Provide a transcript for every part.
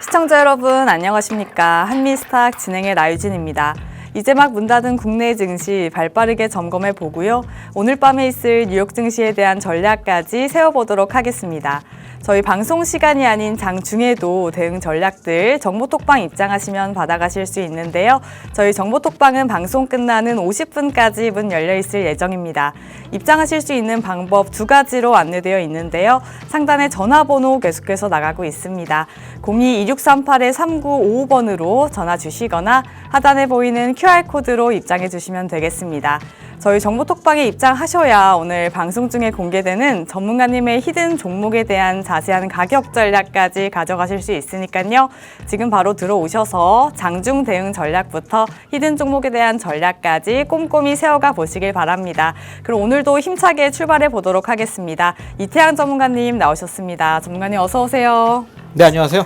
시청자 여러분 안녕하십니까. 한미스탁 진행의 나유진입니다. 이제 막 문 닫은 국내 증시 발빠르게 점검해 보고요. 오늘 밤에 있을 뉴욕 증시에 대한 전략까지 세워보도록 하겠습니다. 저희 방송 시간이 아닌 장중에도 대응 전략들 정보톡방 입장하시면 받아가실 수 있는데요. 저희 정보톡방은 방송 끝나는 50분까지 문 열려 있을 예정입니다. 입장하실 수 있는 방법 두 가지로 안내되어 있는데요. 상단에 전화번호 계속해서 나가고 있습니다. 02-2638-3955번으로 전화 주시거나 하단에 보이는 QR코드로 입장해 주시면 되겠습니다. 저희 정보톡방에 입장하셔야 오늘 방송 중에 공개되는 전문가님의 히든 종목에 대한 자세한 가격 전략까지 가져가실 수 있으니까요. 지금 바로 들어오셔서 장중 대응 전략부터 히든 종목에 대한 전략까지 꼼꼼히 세워가 보시길 바랍니다. 그럼 오늘도 힘차게 출발해 보도록 하겠습니다. 이태양 전문가님 나오셨습니다. 전문가님 어서 오세요. 네, 안녕하세요.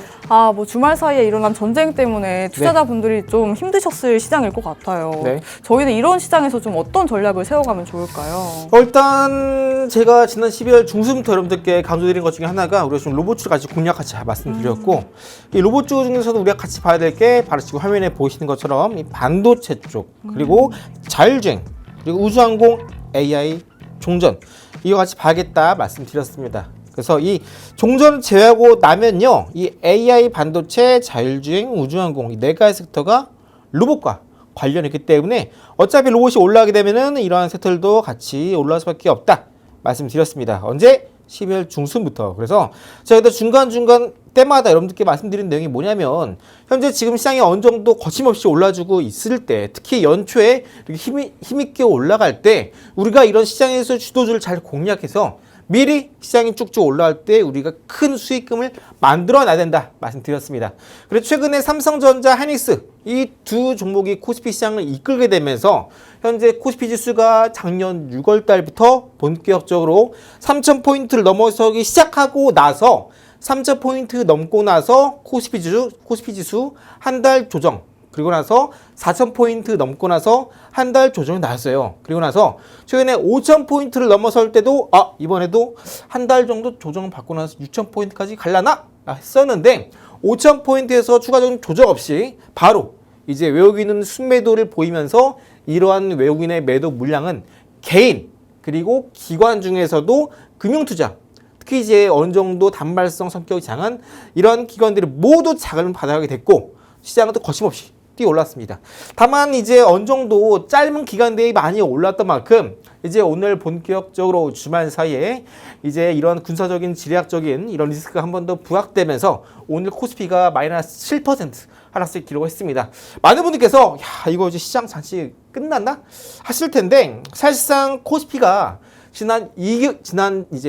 주말 사이에 일어난 전쟁 때문에 투자자분들이 좀 힘드셨을 시장일 것 같아요. 네. 저희는 이런 시장에서 좀 어떤 전략을 세워가면 좋을까요? 일단 제가 지난 12월 중순부터 여러분들께 강조드린 것 중에 하나가 우리가 좀 로봇주 같이 공략 같이 말씀드렸고 이 로봇주 중에서도 우리가 같이 봐야 될 게 바로 지금 화면에 보이시는 것처럼 이 반도체 쪽 그리고 자율주행 그리고 우주항공 AI 종전 이거 같이 봐야겠다 말씀드렸습니다. 그래서 이 종전을 제외하고 나면요, 이 AI 반도체, 자율주행, 우주항공 이 네 가지 섹터가 로봇과 관련이 있기 때문에 어차피 로봇이 올라가게 되면은 이러한 섹터들도 같이 올라갈 수밖에 없다 말씀드렸습니다. 언제? 12월 중순부터. 그래서 제가 중간중간 때마다 여러분들께 말씀드린 내용이 뭐냐면 현재 지금 시장이 어느 정도 거침없이 올라주고 있을 때 특히 연초에 이렇게 힘있게 올라갈 때 우리가 이런 시장에서 주도주를 잘 공략해서 미리 시장이 쭉쭉 올라갈 때 우리가 큰 수익금을 만들어놔야 된다 말씀드렸습니다. 그래서 최근에 삼성전자, 하이닉스 이 두 종목이 코스피 시장을 이끌게 되면서 현재 코스피 지수가 작년 6월 달부터 본격적으로 3,000포인트를 넘어서기 시작하고 나서 3,000포인트 넘고 나서 코스피 지수 한 달 조정 그리고 나서 4,000포인트 넘고 나서 한 달 조정이 나왔어요. 그리고 나서 최근에 5,000포인트를 넘어설 때도 이번에도 한 달 정도 조정을 받고 나서 6,000포인트까지 갈라나? 했었는데 5,000포인트에서 추가적인 조정 없이 바로 이제 외국인은 순매도를 보이면서 이러한 외국인의 매도 물량은 개인 그리고 기관 중에서도 금융투자 특히 이제 어느 정도 단발성 성격이 강한 이런 기관들이 모두 자금을 받아가게 됐고 시장은 또 거침없이 뛰어 올랐습니다. 다만 이제 어느 정도 짧은 기간 내에 많이 올랐던 만큼 이제 오늘 본격적으로 주말 사이에 이제 이런 군사적인 지리학적인 이런 리스크가 한 번 더 부각되면서 오늘 코스피가 마이너스 7% 하락세 기록했습니다. 많은 분들께서 이거 이제 시장 잠시 끝났나 하실 텐데 사실상 코스피가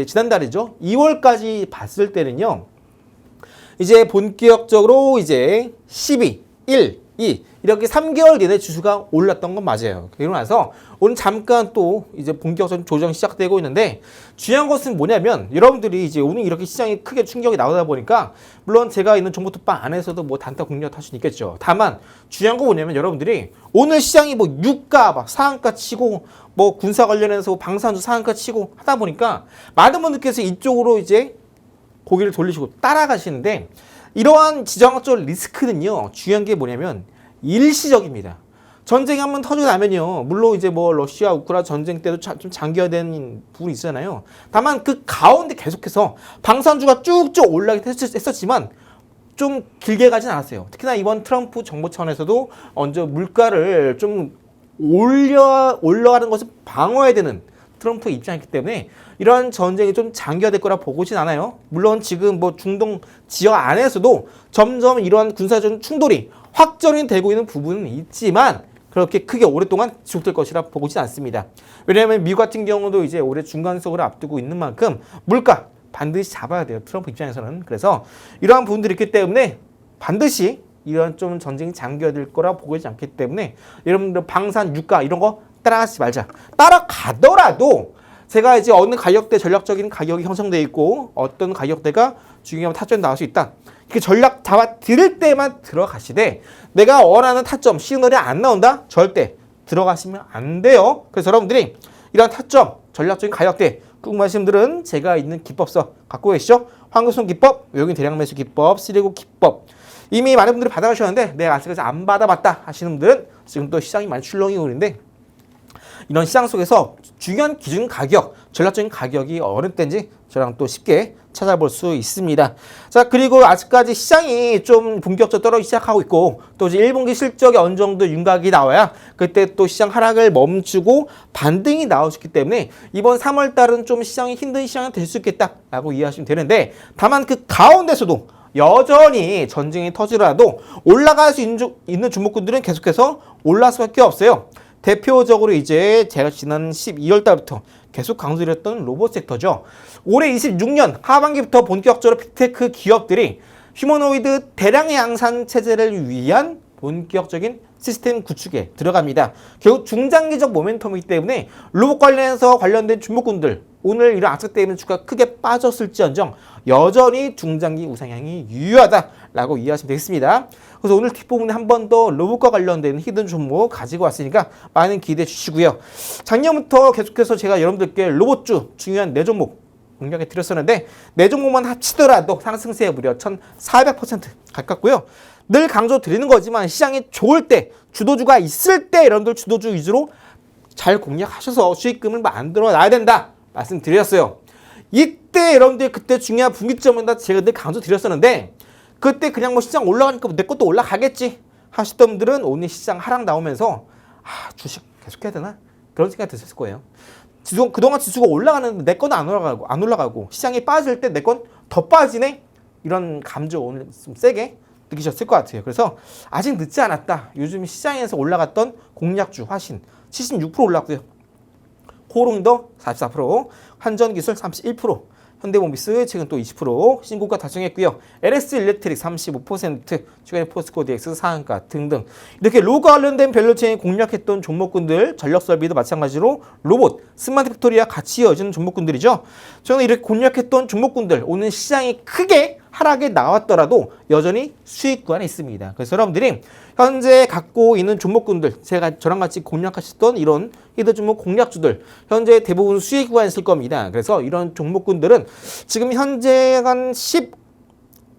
지난달이죠. 2월까지 봤을 때는요. 이제 본격적으로 이제 12, 1, 2 이렇게 3개월 내내 지수가 올랐던 건 맞아요. 그러고 나서 오늘 잠깐 또 이제 본격적인 조정이 시작되고 있는데 중요한 것은 뭐냐면 여러분들이 이제 오늘 이렇게 시장이 크게 충격이 나오다 보니까 물론 제가 있는 정보톡방 안에서도 뭐 단타 공략 할 수는 있겠죠. 다만 중요한 거 뭐냐면 여러분들이 오늘 시장이 뭐 유가 상한가 치고 뭐 군사 관련해서 방산주 상한가 치고 하다 보니까 많은 분들께서 이쪽으로 이제 고개를 돌리시고 따라가시는데 이러한 지정학적 리스크는요 중요한 게 뭐냐면 일시적입니다. 전쟁이 한번 터지고 나면요 물론 이제 뭐 러시아 우크라 전쟁 때도 좀 장기화된 부분이 있잖아요. 다만 그 가운데 계속해서 방산주가 쭉쭉 올라가긴 했었지만 좀 길게 가진 않았어요. 특히나 이번 트럼프 정부 차원에서도 먼저 물가를 좀 올라가는 것을 방어해야 되는 트럼프 입장이기 때문에 이러한 전쟁이 좀 장기화될 거라 보고진 않아요. 물론 지금 뭐 중동 지역 안에서도 점점 이러한 군사적 충돌이 확전이 되고 있는 부분은 있지만 그렇게 크게 오랫동안 지속될 것이라 보고진 않습니다. 왜냐하면 미국 같은 경우도 이제 올해 중간선거를 앞두고 있는 만큼 물가 반드시 잡아야 돼요. 트럼프 입장에서는. 그래서 이러한 부분들이 있기 때문에 반드시 이런 좀 전쟁이 장기화될 거라 보고지 않기 때문에 여러분들 방산, 유가 이런 거 따라가지 말자. 따라가더라도 제가 이제 어느 가격대 전략적인 가격이 형성되어 있고 어떤 가격대가 중요한 타점이 나올 수 있다. 이렇게 전략 잡아 드릴 때만 들어가시되 내가 원하는 타점 시그널이 안 나온다? 절대 들어가시면 안 돼요. 그래서 여러분들이 이런 타점 전략적인 가격대 궁금하신 분들은 제가 있는 기법서 갖고 계시죠? 황금손 기법, 외국인 대량 매수 기법, 쓰리고 기법 이미 많은 분들이 받아가셨는데 내가 아직까지 안 받아봤다 하시는 분들은 지금 또 시장이 많이 출렁이 오는데 이런 시장 속에서 중요한 기준 가격, 전략적인 가격이 어느 때인지 저랑 또 쉽게 찾아볼 수 있습니다. 자, 그리고 아직까지 시장이 좀 본격적으로 떨어지기 시작하고 있고 또 이제 1분기 실적이 어느 정도 윤곽이 나와야 그때 또 시장 하락을 멈추고 반등이 나올 수 있기 때문에 이번 3월 달은 좀 시장이 힘든 시장이 될 수 있겠다라고 이해하시면 되는데 다만 그 가운데서도 여전히 전쟁이 터지더라도 올라갈 수 있는 종목군들은 계속해서 올라갈 수밖에 없어요. 대표적으로 이제 제가 지난 12월 달부터 계속 강조드렸던 로봇 섹터죠. 올해 26년 하반기부터 본격적으로 빅테크 기업들이 휴머노이드 대량 양산 체제를 위한 본격적인 시스템 구축에 들어갑니다. 결국 중장기적 모멘텀이기 때문에 로봇 관련해서 관련된 종목군들 오늘 이런 악재 때문에 주가가 크게 빠졌을지언정 여전히 중장기 우상향이 유효하다라고 이해하시면 되겠습니다. 그래서 오늘 뒷부분에 한 번 더 로봇과 관련된 히든 종목 가지고 왔으니까 많은 기대해 주시고요. 작년부터 계속해서 제가 여러분들께 로봇주 중요한 4종목 공략해 드렸었는데 4종목만 합치더라도 상승세 무려 1,400% 가깝고요. 늘 강조 드리는 거지만 시장이 좋을 때 주도주가 있을 때 여러분들 주도주 위주로 잘 공략하셔서 수익금을 만들어 놔야 된다 말씀드렸어요. 이때 여러분들 그때 중요한 분기점이다 제가 늘 강조 드렸었는데 그때 그냥 뭐 시장 올라가니까 내 것도 올라가겠지 하시던 분들은 오늘 시장 하락 나오면서 주식 계속 해야 되나? 그런 생각이 드셨을 거예요. 그동안 지수가 올라가는데 내 건 안 올라가고 시장이 빠질 때 내 건 더 빠지네? 이런 감정 오늘 좀 세게 느끼셨을 것 같아요. 그래서 아직 늦지 않았다. 요즘 시장에서 올라갔던 공략주 화신 76% 올랐고요. 코롱더 44%, 한전기술 31%, 현대모비스 최근 또 20% 신고가 달성했고요. LS일렉트릭 35%, 최근에 포스코 DX 상한가 등등 이렇게 로고 관련된 밸류체인 공략했던 종목군들 전력설비도 마찬가지로 로봇, 스마트 팩토리와 같이 이어지는 종목군들이죠. 저는 이렇게 공략했던 종목군들 오늘 시장이 크게 하락에 나왔더라도 여전히 수익 구간에 있습니다. 그래서 여러분들이 현재 갖고 있는 종목군들 제가 저랑 같이 공략하셨던 이런 히든 종목 공략주들 현재 대부분 수익 구간에 있을 겁니다. 그래서 이런 종목군들은 지금 현재 한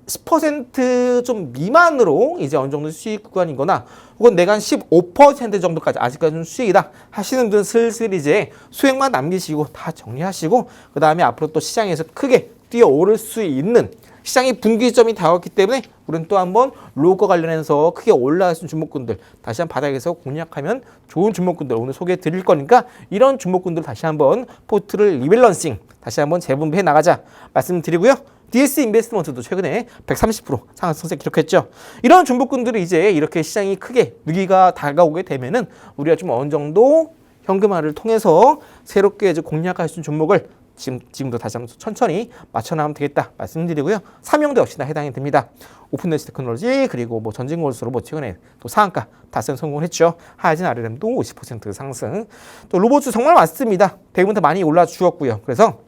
10% 좀 미만으로 이제 어느 정도 수익 구간이거나 혹은 내가 한 15% 정도까지 아직까지는 수익이다 하시는 분들은 슬슬 이제 수익만 남기시고 다 정리하시고 그 다음에 앞으로 또 시장에서 크게 뛰어오를 수 있는 시장의 분기점이 다가왔기 때문에 우리는 또 한번 로고 관련해서 크게 올라갈 수 있는 종목군들 다시 한번 바닥에서 공략하면 좋은 종목군들 오늘 소개해 드릴 거니까 이런 종목군들 다시 한번 포트를 리밸런싱 다시 한번 재분배해 나가자 말씀드리고요. DS 인베스트먼트도 최근에 130% 상승세 기록했죠. 이런 종목군들이 이제 이렇게 시장이 크게 위기가 다가오게 되면은 우리가 좀 어느 정도 현금화를 통해서 새롭게 이제 공략할 수 있는 종목을 지금도 다시 한번 천천히 맞춰나가면 되겠다 말씀드리고요. 삼형도 역시나 해당이 됩니다. 오픈넷 테크놀로지 그리고 뭐 전진골수로 뭐 최근에 또 상한가 달성 성공을 했죠. 하이진 RLM도 50% 상승. 또 로봇주 정말 많습니다. 대부분 다 많이 올라 주었고요. 그래서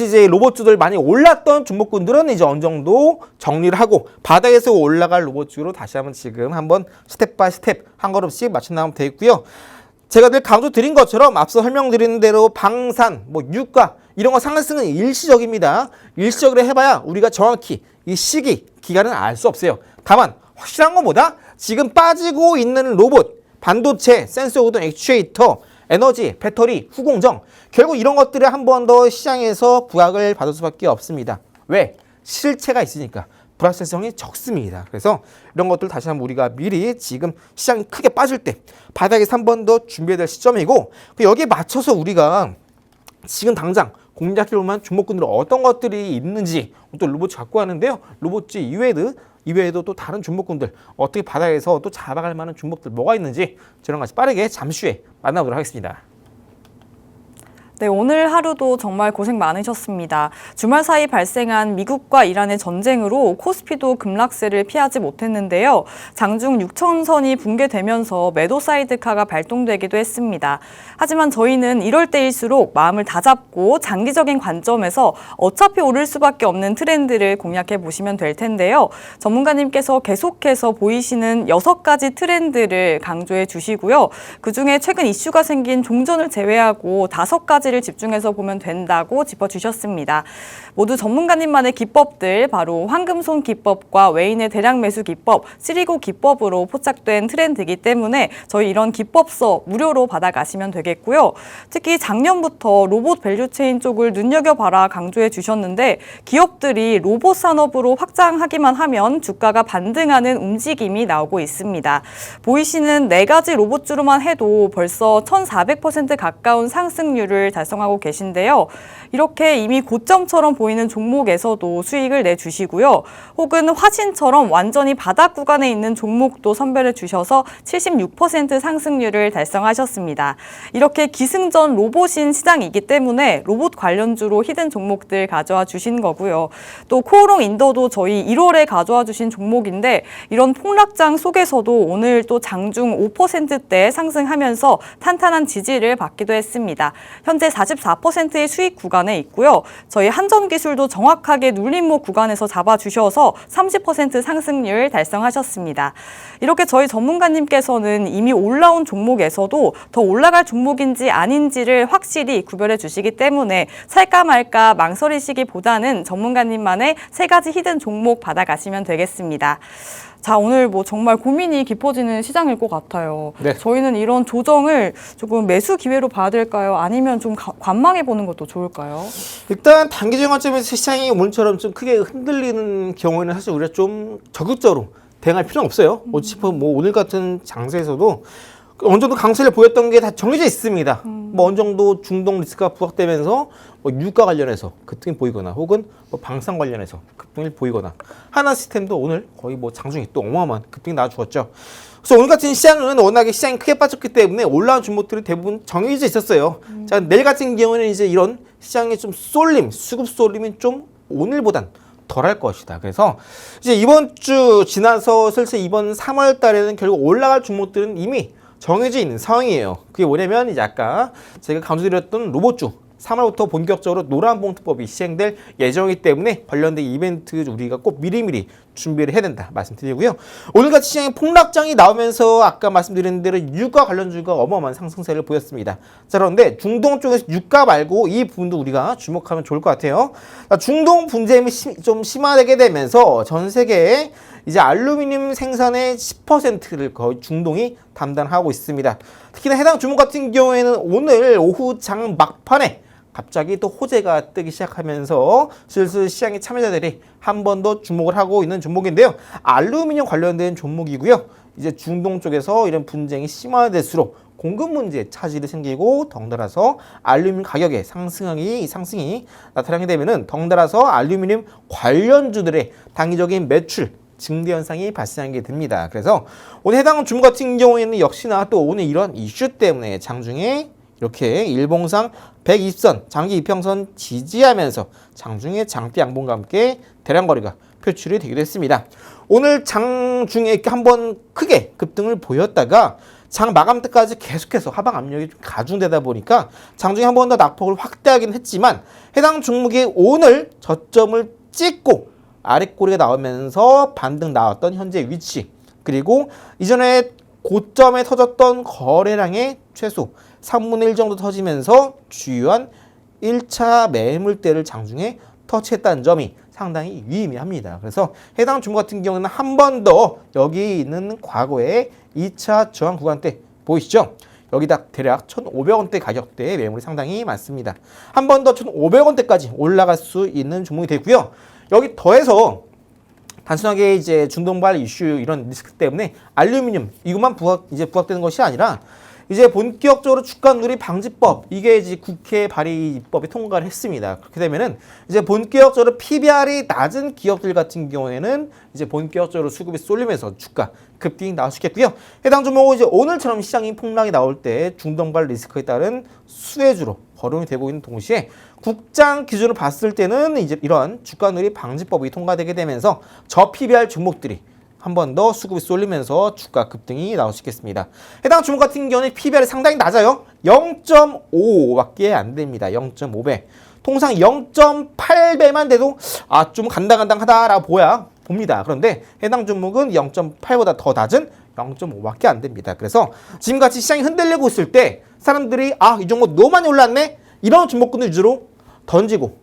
이제 로봇주들 많이 올랐던 종목군들은 이제 어느 정도 정리를 하고 바닥에서 올라갈 로봇주로 다시 한번 지금 한번 스텝 바이 스텝 한 걸음씩 맞춰 나가면 되겠고요. 제가 늘 강조 드린 것처럼 앞서 설명드린 대로 방산, 뭐 유가 이런 거 상승은 일시적입니다. 일시적으로 해봐야 우리가 정확히 이 시기, 기간은 알 수 없어요. 다만 확실한 건 뭐다? 지금 빠지고 있는 로봇, 반도체, 센서 구동, 액추에이터, 에너지, 배터리, 후공정 결국 이런 것들을 한 번 더 시장에서 부각을 받을 수밖에 없습니다. 왜? 실체가 있으니까. 불확실성이 적습니다. 그래서 이런 것들 다시 한번 우리가 미리 지금 시장이 크게 빠질 때 바닥에서 한 번 더 준비해야 될 시점이고 여기에 맞춰서 우리가 지금 당장 공략해볼 만한 종목군들 어떤 것들이 있는지 또 로봇 갖고 하는데요. 로봇주 이외에도 또 다른 종목군들 어떻게 바닥에서 또 잡아갈 만한 종목들 뭐가 있는지 저랑 같이 빠르게 잠시 후에 만나보도록 하겠습니다. 네, 오늘 하루도 정말 고생 많으셨습니다. 주말 사이 발생한 미국과 이란의 전쟁으로 코스피도 급락세를 피하지 못했는데요. 장중 6천선이 붕괴되면서 매도 사이드카가 발동되기도 했습니다. 하지만 저희는 이럴 때일수록 마음을 다잡고 장기적인 관점에서 어차피 오를 수밖에 없는 트렌드를 공략해 보시면 될 텐데요. 전문가님께서 계속해서 보이시는 6가지 트렌드를 강조해 주시고요. 그중에 최근 이슈가 생긴 종전을 제외하고 5가지 가지를 집중해서 보면 된다고 짚어주셨습니다. 모두 전문가님만의 기법들, 바로 황금손 기법과 외인의 대량 매수 기법, 3고 기법으로 포착된 트렌드이기 때문에 저희 이런 기법서 무료로 받아가시면 되겠고요. 특히 작년부터 로봇 밸류체인 쪽을 눈여겨봐라 강조해 주셨는데 기업들이 로봇 산업으로 확장하기만 하면 주가가 반등하는 움직임이 나오고 있습니다. 보이시는 4가지 로봇주로만 해도 벌써 1,400% 가까운 상승률을 달성하고 계신데요. 이렇게 이미 고점처럼 보이는 종목에서도 수익을 내주시고요. 혹은 화신처럼 완전히 바닥 구간에 있는 종목도 선별해 주셔서 76% 상승률을 달성하셨습니다. 이렇게 기승전 로봇인 시장이기 때문에 로봇 관련주로 히든 종목들 가져와 주신 거고요. 또 코오롱 인더도 저희 1월에 가져와 주신 종목인데 이런 폭락장 속에서도 오늘 또 장중 5%대 상승하면서 탄탄한 지지를 받기도 했습니다. 현재 44%의 수익 구간에 있고요. 저희 한전기술도 정확하게 눌림목 구간에서 잡아주셔서 30% 상승률 달성하셨습니다. 이렇게 저희 전문가님께서는 이미 올라온 종목에서도 더 올라갈 종목인지 아닌지를 확실히 구별해 주시기 때문에 살까 말까 망설이시기보다는 전문가님만의 3가지 히든 종목 받아가시면 되겠습니다. 자, 오늘 뭐 정말 고민이 깊어지는 시장일 것 같아요. 네. 저희는 이런 조정을 조금 매수 기회로 봐야 될까요? 아니면 좀 관망해 보는 것도 좋을까요? 일단 단기적인 관점에서 시장이 오늘처럼 좀 크게 흔들리는 경우에는 사실 우리가 좀 적극적으로 대응할 필요는 없어요. 어차피 뭐 오늘 같은 장세에서도 어느 정도 강세를 보였던 게 다 정해져 있습니다. 뭐 어느 정도 중동 리스크가 부각되면서 뭐 유가 관련해서 급등이 보이거나 혹은 뭐 방산 관련해서 급등이 보이거나 하나 시스템도 오늘 거의 뭐 장중에 또 어마어마한 급등이 나와 주었죠. 그래서 오늘 같은 시장은 워낙에 시장이 크게 빠졌기 때문에 올라온 종목들이 대부분 정해져 있었어요. 자, 내일 같은 경우는 이제 이런 시장의 좀 쏠림, 수급 쏠림이 좀 오늘보단 덜할 것이다. 그래서 이제 이번 주 지나서 슬슬 이번 3월 달에는 결국 올라갈 종목들은 이미 정해져 있는 상황이에요. 그게 뭐냐면 이제 아까 제가 강조드렸던 로봇주 3월부터 본격적으로 노란봉투법이 시행될 예정이기 때문에 관련된 이벤트 우리가 꼭 미리미리 준비를 해야 된다 말씀드리고요. 오늘같이 시장에 폭락장이 나오면서 아까 말씀드린 대로 유가 관련주가 어마어마한 상승세를 보였습니다. 자, 그런데 중동 쪽에서 유가 말고 이 부분도 우리가 주목하면 좋을 것 같아요. 중동 분쟁이 좀 심화되게 되면서 전 세계에 이제 알루미늄 생산의 10%를 거의 중동이 담당하고 있습니다. 특히나 해당 종목 같은 경우에는 오늘 오후 장 막판에 갑자기 또 호재가 뜨기 시작하면서 슬슬 시장의 참여자들이 한 번 더 주목을 하고 있는 종목인데요. 알루미늄 관련된 종목이고요. 이제 중동 쪽에서 이런 분쟁이 심화될수록 공급 문제에 차질이 생기고 덩달아서 알루미늄 가격의 상승이 나타나게 되면은 덩달아서 알루미늄 관련주들의 단기적인 매출 증대 현상이 발생하게 됩니다. 그래서 오늘 해당 종목 같은 경우에는 역시나 또 오늘 이런 이슈 때문에 장중에 이렇게 일봉상 120선 장기 이평선 지지하면서 장중에 장대 양봉과 함께 대량 거래가 표출이 되기도 했습니다. 오늘 장중에 이렇게 한번 크게 급등을 보였다가 장 마감 때까지 계속해서 하방 압력이 좀 가중되다 보니까 장중에 한 번 더 낙폭을 확대하긴 했지만 해당 종목이 오늘 저점을 찍고 아랫꼬리가 나오면서 반등 나왔던 현재 위치, 그리고 이전에 고점에 터졌던 거래량의 최소 3분의 1 정도 터지면서 주요한 1차 매물대를 장중에 터치했다는 점이 상당히 유의미합니다. 그래서 해당 종목 같은 경우는 한 번 더 여기 있는 과거의 2차 저항 구간대 보이시죠? 여기다 대략 1,500원대 가격대의 매물이 상당히 많습니다. 한 번 더 1,500원대까지 올라갈 수 있는 종목이 되고요. 여기 더해서 단순하게 이제 중동발 이슈 이런 리스크 때문에 알루미늄 이것만 부각되는 것이 아니라 이제 본격적으로 주가 누리 방지법, 이게 이제 국회 발의 입법에 통과를 했습니다. 그렇게 되면은 이제 본격적으로 PBR이 낮은 기업들 같은 경우에는 이제 본격적으로 수급이 쏠리면서 주가 급등이 나올 수 있겠고요. 해당 종목은 이제 오늘처럼 시장이 폭락이 나올 때 중동발 리스크에 따른 수혜주로 거론이 되고 있는 동시에 국장 기준으로 봤을 때는 이제 이런 주가 누리 방지법이 통과되게 되면서 저 PBR 종목들이 한 번 더 수급이 쏠리면서 주가 급등이 나올 수 있겠습니다. 해당 종목 같은 경우는 PBR이 상당히 낮아요. 0.5밖에 안 됩니다. 0.5배. 통상 0.8배만 돼도 좀 간당간당하다라고 봅니다. 그런데 해당 종목은 0.8보다 더 낮은 0.5밖에 안 됩니다. 그래서 지금같이 시장이 흔들리고 있을 때 사람들이 이 종목 너무 많이 올랐네? 이런 종목군들 위주로 던지고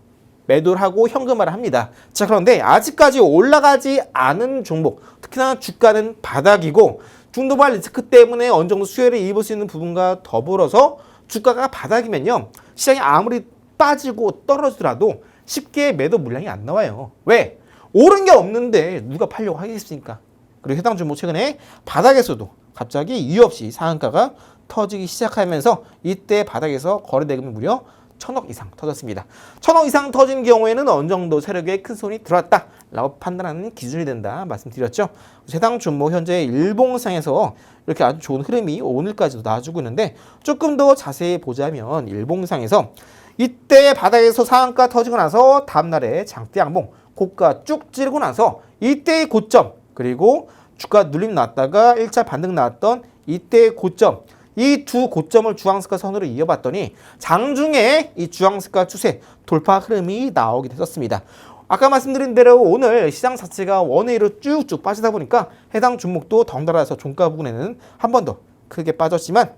매도를 하고 현금화를 합니다. 자, 그런데 아직까지 올라가지 않은 종목, 특히나 주가는 바닥이고 중도발 리스크 때문에 어느 정도 수혜를 입을 수 있는 부분과 더불어서 주가가 바닥이면요, 시장이 아무리 빠지고 떨어지더라도 쉽게 매도 물량이 안 나와요. 왜? 오른 게 없는데 누가 팔려고 하겠습니까? 그리고 해당 종목 최근에 바닥에서도 갑자기 이유 없이 상한가가 터지기 시작하면서 이때 바닥에서 거래 대금이 무려 1,000억 이상 터졌습니다. 1,000억 이상 터진 경우에는 어느 정도 세력의 큰 손이 들어왔다 라고 판단하는 기준이 된다 말씀드렸죠. 해당 종목 현재 일봉상에서 이렇게 아주 좋은 흐름이 오늘까지도 나와주고 있는데, 조금 더 자세히 보자면 일봉상에서 이때 바닥에서 상한가 터지고 나서 다음날에 장대 양봉 고가 쭉 찌르고 나서 이때의 고점, 그리고 주가 눌림 났다가 1차 반등 나왔던 이때의 고점, 이 두 고점을 주황색깔 선으로 이어봤더니 장중에 이 주황색깔 추세 돌파 흐름이 나오게 됐었습니다. 아까 말씀드린 대로 오늘 시장 자체가 원웨이로 쭉쭉 빠지다 보니까 해당 종목도 덩달아서 종가 부분에는 한 번 더 크게 빠졌지만,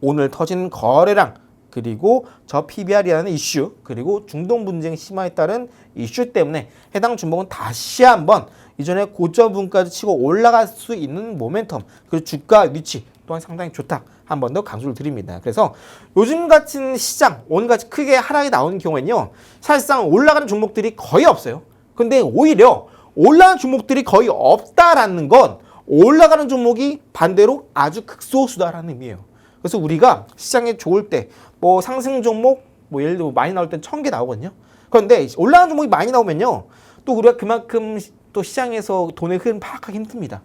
오늘 터진 거래량, 그리고 저 PBR이라는 이슈, 그리고 중동 분쟁 심화에 따른 이슈 때문에 해당 종목은 다시 한번 이전에 고점 부분까지 치고 올라갈 수 있는 모멘텀, 그리고 주가 위치 또한 상당히 좋다, 한 번 더 강조를 드립니다. 그래서 요즘 같은 시장, 오늘같이 크게 하락이 나오는 경우에는요, 사실상 올라가는 종목들이 거의 없어요. 근데 오히려 올라가는 종목들이 거의 없다라는 건 올라가는 종목이 반대로 아주 극소수다라는 의미예요. 그래서 우리가 시장에 좋을 때 뭐 상승 종목 뭐 예를 들어 많이 나올 땐 1,000개 나오거든요. 그런데 올라가는 종목이 많이 나오면요, 또 우리가 그만큼 또 시장에서 돈의 흐름 파악하기 힘듭니다.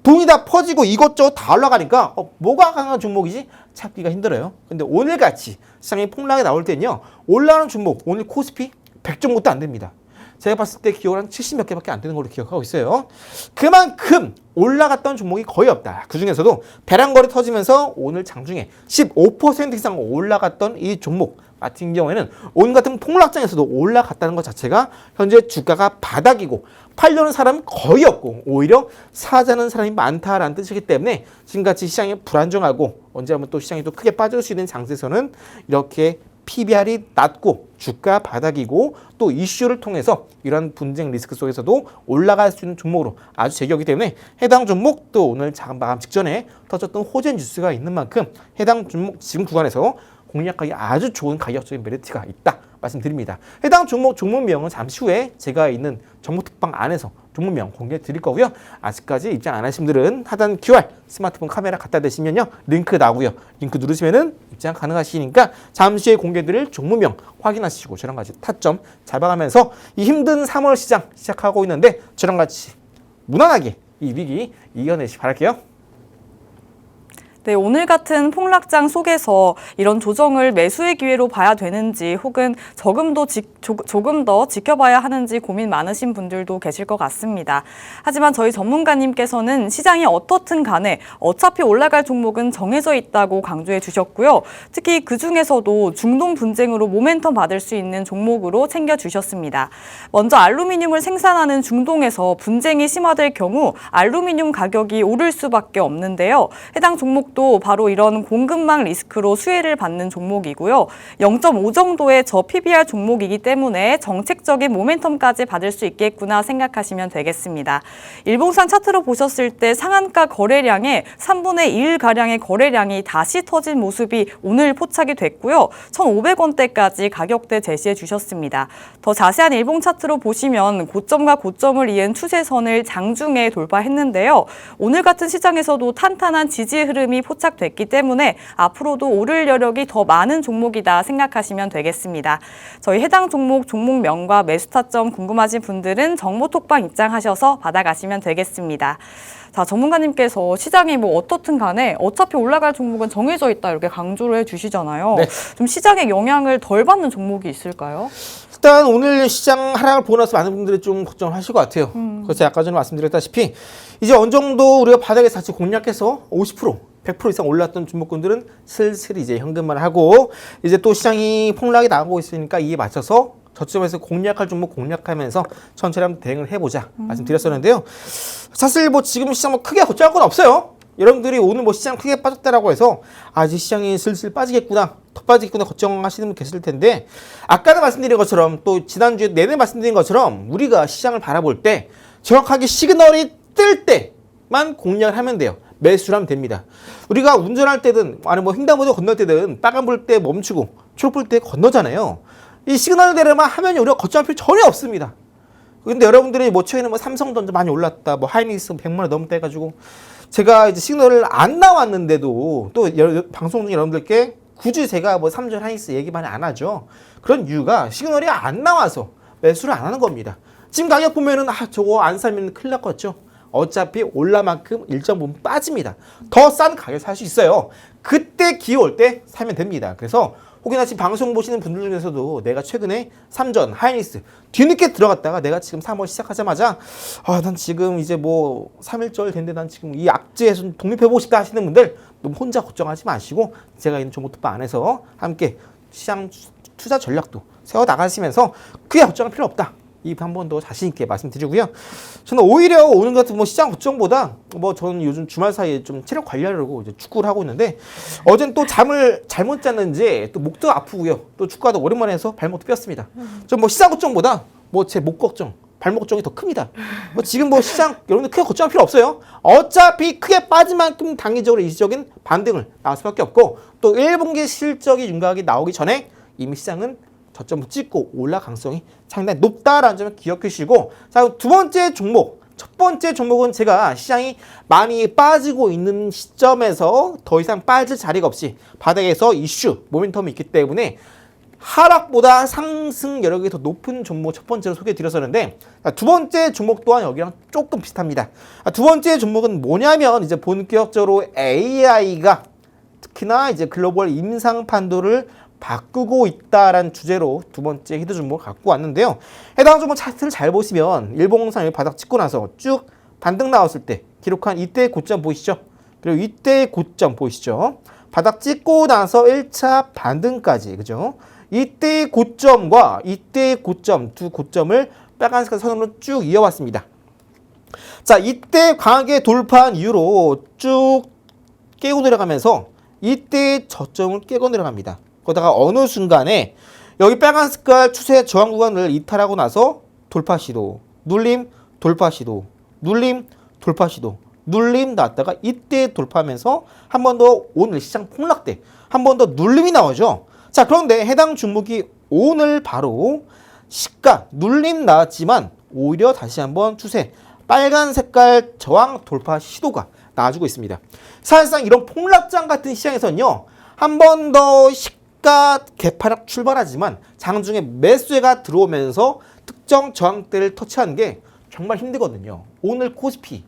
돈이 다 퍼지고 이것저것 다 올라가니까 뭐가 강한 종목이지? 찾기가 힘들어요. 근데 오늘같이 시장에 폭락이 나올 때는요, 올라가는 종목, 오늘 코스피 100종목도 안 됩니다. 제가 봤을 때 기억을 한 70몇 개밖에 안 되는 걸로 기억하고 있어요. 그만큼 올라갔던 종목이 거의 없다. 그 중에서도 배당거래 터지면서 오늘 장중에 15% 이상 올라갔던 이 종목 같은 경우에는 오늘 같은 폭락장에서도 올라갔다는 것 자체가 현재 주가가 바닥이고 팔려는 사람은 거의 없고 오히려 사자는 사람이 많다라는 뜻이기 때문에 지금같이 시장이 불안정하고 언제 한번 또 시장이 또 크게 빠질 수 있는 장세에서는 이렇게 PBR이 낮고 주가 바닥이고 또 이슈를 통해서 이런 분쟁 리스크 속에서도 올라갈 수 있는 종목으로 아주 제격이기 때문에 해당 종목도 오늘 자금 마감 직전에 터졌던 호재 뉴스가 있는 만큼 해당 종목 지금 구간에서 공략하기 아주 좋은 가격적인 메리트가 있다 말씀드립니다. 해당 종목명은 잠시 후에 제가 있는 정보특방 안에서 종목명 공개해 드릴 거고요. 아직까지 입장 안 하신 분들은 하단 QR 스마트폰 카메라 갖다 대시면요, 링크 나오고요. 링크 누르시면은 입장 가능하시니까 잠시 후에 공개해 드릴 종목명 확인하시고 저랑 같이 타점 잡아가면서 이 힘든 3월 시장 시작하고 있는데 저랑 같이 무난하게 이 위기 이겨내시 바랄게요. 네, 오늘 같은 폭락장 속에서 이런 조정을 매수의 기회로 봐야 되는지 혹은 조금 더 지켜봐야 하는지 고민 많으신 분들도 계실 것 같습니다. 하지만 저희 전문가님께서는 시장이 어떻든 간에 어차피 올라갈 종목은 정해져 있다고 강조해 주셨고요. 특히 그중에서도 중동 분쟁으로 모멘텀 받을 수 있는 종목으로 챙겨주셨습니다. 먼저 알루미늄을 생산하는 중동에서 분쟁이 심화될 경우 알루미늄 가격이 오를 수밖에 없는데요. 해당 종목 또 바로 이런 공급망 리스크로 수혜를 받는 종목이고요. 0.5 정도의 저 PBR 종목이기 때문에 정책적인 모멘텀까지 받을 수 있겠구나 생각하시면 되겠습니다. 일봉상 차트로 보셨을 때 상한가 거래량의 3분의 1가량의 거래량이 다시 터진 모습이 오늘 포착이 됐고요. 1,500원대까지 가격대 제시해 주셨습니다. 더 자세한 일봉 차트로 보시면 고점과 고점을 이은 추세선을 장중에 돌파했는데요. 오늘 같은 시장에서도 탄탄한 지지의 흐름이 포착됐기 때문에 앞으로도 오를 여력이 더 많은 종목이다 생각하시면 되겠습니다. 저희 해당 종목명과 매수 타점 궁금하신 분들은 정보톡방 입장하셔서 받아가시면 되겠습니다. 자, 전문가님께서 시장이 뭐 어떻든 간에 어차피 올라갈 종목은 정해져 있다 이렇게 강조를 해주시잖아요. 네. 좀 시장의 영향을 덜 받는 종목이 있을까요? 일단 오늘 시장 하락을 보고 나서 많은 분들이 좀 걱정을 하실 것 같아요. 그래서 아까 전에 말씀드렸다시피 이제 어느 정도 우리가 바닥에서 다시 공략해서 50%, 100% 이상 올랐던 종목군들은 슬슬 이제 현금화를 하고 이제 또 시장이 폭락이 나오고 있으니까 이에 맞춰서 저점에서 공략할 종목 공략하면서 천천히 한번 대응을 해보자 말씀드렸었는데요. 사실 뭐 지금 시장 뭐 크게 걱정할 건 없어요. 여러분들이 오늘 뭐 시장 크게 빠졌다라고 해서 이제 시장이 슬슬 빠지겠구나, 더 빠지겠구나 걱정하시는 분 계실 텐데, 아까도 말씀드린 것처럼 또 지난주에 내내 말씀드린 것처럼 우리가 시장을 바라볼 때 정확하게 시그널이 뜰 때만 공략을 하면 돼요. 매수를 하면 됩니다. 우리가 운전할 때든 아니 뭐 횡단보도 건널 때든 빨간불 때 멈추고 초록불 때 건너잖아요. 이 시그널대로만 하면 우리가 걱정할 필요 전혀 없습니다. 근데 여러분들이 뭐 최근에 뭐 삼성전자 많이 올랐다, 뭐 하이닉스 100만 원 넘었다 해가지고 제가 이제 시그널을 안 나왔는데도 또 방송 중에 여러분들께 굳이 제가 뭐 삼전 하이닉스 얘기 많이 안 하죠. 그런 이유가 시그널이 안 나와서 매수를 안 하는 겁니다. 지금 가격 보면은 저거 안 사면 큰일 났겠죠. 어차피 올라만큼 일정 부분 빠집니다. 더 싼 가격에 살 수 있어요. 그때 기회 올 때 사면 됩니다. 그래서 혹여나 지금 방송 보시는 분들 중에서도 내가 최근에 삼전, 하이닉스 뒤늦게 들어갔다가 내가 지금 3월 시작하자마자 난 지금 이제 뭐 3일절 됐는데 난 지금 이 악재에서 독립해보고 싶다 하시는 분들 너무 혼자 걱정하지 마시고 제가 있는 정보투파 안에서 함께 시장 투자 전략도 세워 나가시면서 크게 걱정할 필요 없다. 이 한 번 더 자신 있게 말씀드리고요. 저는 오히려 오늘 같은 뭐 시장 걱정보다 뭐 저는 요즘 주말 사이에 좀 체력 관리하려고 이제 축구를 하고 있는데 어제는 또 잠을 잘못 잤는지 또 목도 아프고요. 또 축구하다 오랜만에 해서 발목도 뼈습니다. 좀 뭐 시장 걱정보다 뭐 제 목 걱정, 발목 걱정이 더 큽니다. 뭐 지금 뭐 시장 여러분들 크게 걱정할 필요 없어요. 어차피 크게 빠진 만큼 단기적으로 일시적인 반등을 나올 수밖에 없고 또 1분기 실적이 윤곽이 나오기 전에 이미 시장은 저점을 찍고 올라갈 가능성이 상당히 높다라는 점을 기억해 주시고, 자, 두 번째 종목, 첫 번째 종목은 제가 시장이 많이 빠지고 있는 시점에서 더 이상 빠질 자리가 없이 바닥에서 이슈, 모멘텀이 있기 때문에 하락보다 상승 여력이 더 높은 종목 첫 번째로 소개해 드렸었는데, 두 번째 종목 또한 여기랑 조금 비슷합니다. 두 번째 종목은 뭐냐면 이제 본격적으로 AI가 특히나 이제 글로벌 임상 판도를 바꾸고 있다라는 주제로 두 번째 히트 종목을 갖고 왔는데요. 해당 종목 차트를 잘 보시면 일봉상 바닥 찍고 나서 쭉 반등 나왔을 때 기록한 이때의 고점 보이시죠? 그리고 이때의 고점 보이시죠? 바닥 찍고 나서 1차 반등까지, 그죠? 이때의 고점과 이때의 고점, 두 고점을 빨간색 선으로 쭉 이어왔습니다. 자, 이때 강하게 돌파한 이후로 쭉 깨고 내려가면서 이때의 저점을 깨고 내려갑니다. 그러다가 어느 순간에 여기 빨간 색깔 추세 저항 구간을 이탈하고 나서 돌파 시도, 눌림, 돌파 시도, 눌림, 돌파 시도, 눌림 나왔다가 이때 돌파하면서 한 번 더 오늘 시장 폭락 때 한 번 더 눌림이 나오죠. 자, 그런데 해당 종목이 오늘 바로 시가 눌림 나왔지만 오히려 다시 한번 추세 빨간 색깔 저항 돌파 시도가 나와주고 있습니다. 사실상 이런 폭락장 같은 시장에서는요, 한 번 더 시가 개파락 출발하지만 장중에 매수가 들어오면서 특정 저항대를 터치하는 게 정말 힘들거든요. 오늘 코스피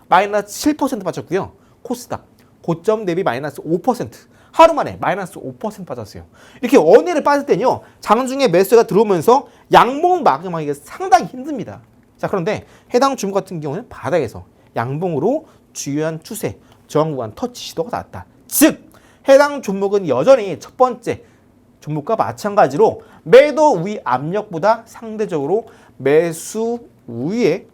마이너스 7% 빠졌고요. 코스닥 고점 대비 마이너스 5%, 하루 만에 마이너스 5% 빠졌어요. 이렇게 원회를 빠질 때는요, 장중에 매수가 들어오면서 양봉 마감하기가 상당히 힘듭니다. 자, 그런데 해당 종목 같은 경우는 바닥에서 양봉으로 주요한 추세 저항 구간 터치 시도가 나왔다. 즉 해당 종목은 여전히 첫 번째 종목과 마찬가지로 매도 우위 압력보다 상대적으로 매수 우위에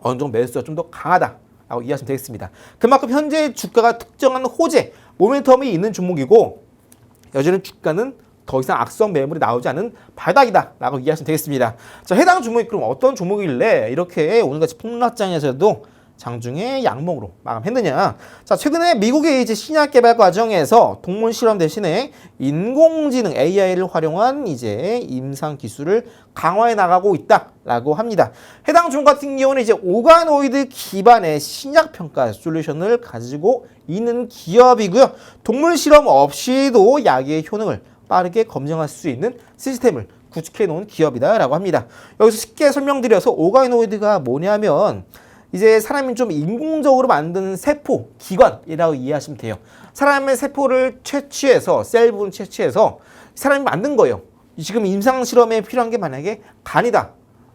어느 정도 매수가 좀 더 강하다라고 이해하시면 되겠습니다. 그만큼 현재 주가가 특정한 호재, 모멘텀이 있는 종목이고 여전히 주가는 더 이상 악성 매물이 나오지 않은 바닥이다라고 이해하시면 되겠습니다. 자, 해당 종목이 그럼 어떤 종목이길래 이렇게 오늘같이 폭락장에서도 장중에 양봉으로 마감했느냐. 자, 최근에 미국의 이제 신약 개발 과정에서 동물 실험 대신에 인공지능 AI를 활용한 이제 임상 기술을 강화해 나가고 있다라고 합니다. 해당 종목 같은 경우는 이제 오가노이드 기반의 신약 평가 솔루션을 가지고 있는 기업이고요. 동물 실험 없이도 약의 효능을 빠르게 검증할 수 있는 시스템을 구축해 놓은 기업이다라고 합니다. 여기서 쉽게 설명드려서 오가노이드가 뭐냐면 이제 사람이 좀 인공적으로 만드는 세포, 기관이라고 이해하시면 돼요. 사람의 세포를 채취해서, 셀 부분 채취해서 사람이 만든 거예요. 지금 임상실험에 필요한 게 만약에 간이다,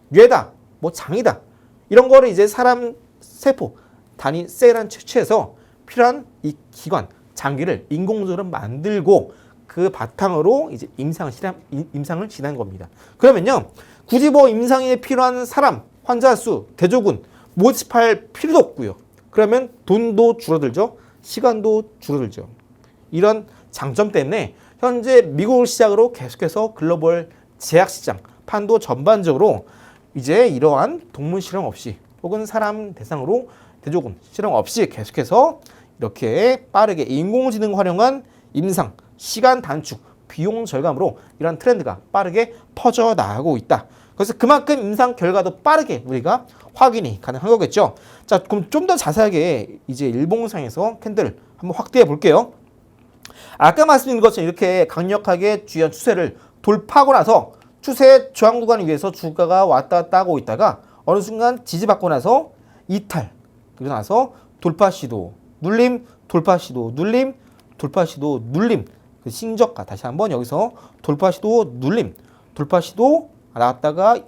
뇌다, 뭐 장이다. 이런 거를 이제 사람 세포, 단위 셀을 채취해서 필요한 이 기관, 장기를 인공적으로 만들고 그 바탕으로 이제 임상을 진행한 겁니다. 그러면요, 굳이 뭐 임상에 필요한 사람, 환자 수, 대조군 모집할 필요도 없고요. 그러면 돈도 줄어들죠. 시간도 줄어들죠. 이런 장점 때문에 현재 미국을 시작으로 계속해서 글로벌 제약시장, 판도 전반적으로 이제 이러한 동물 실험 없이 혹은 사람 대상으로 대조군 실험 없이 계속해서 이렇게 빠르게 인공지능 활용한 임상, 시간 단축, 비용 절감으로 이런 트렌드가 빠르게 퍼져나가고 있다. 그래서 그만큼 임상 결과도 빠르게 우리가 확인이 가능한 거겠죠. 자, 그럼 좀 더 자세하게 이제 일봉상에서 캔들을 한번 확대해 볼게요. 아까 말씀드린 것처럼 이렇게 강력하게 주요한 추세를 돌파하고 나서 추세 저항 구간 위에서 주가가 왔다 갔다 하고 있다가 어느 순간 지지받고 나서 이탈, 그리고 나서 돌파 시도, 눌림, 돌파 시도, 눌림, 돌파 시도, 눌림. 그 신저가 다시 한번 여기서 돌파 시도, 눌림, 돌파 시도 나왔다가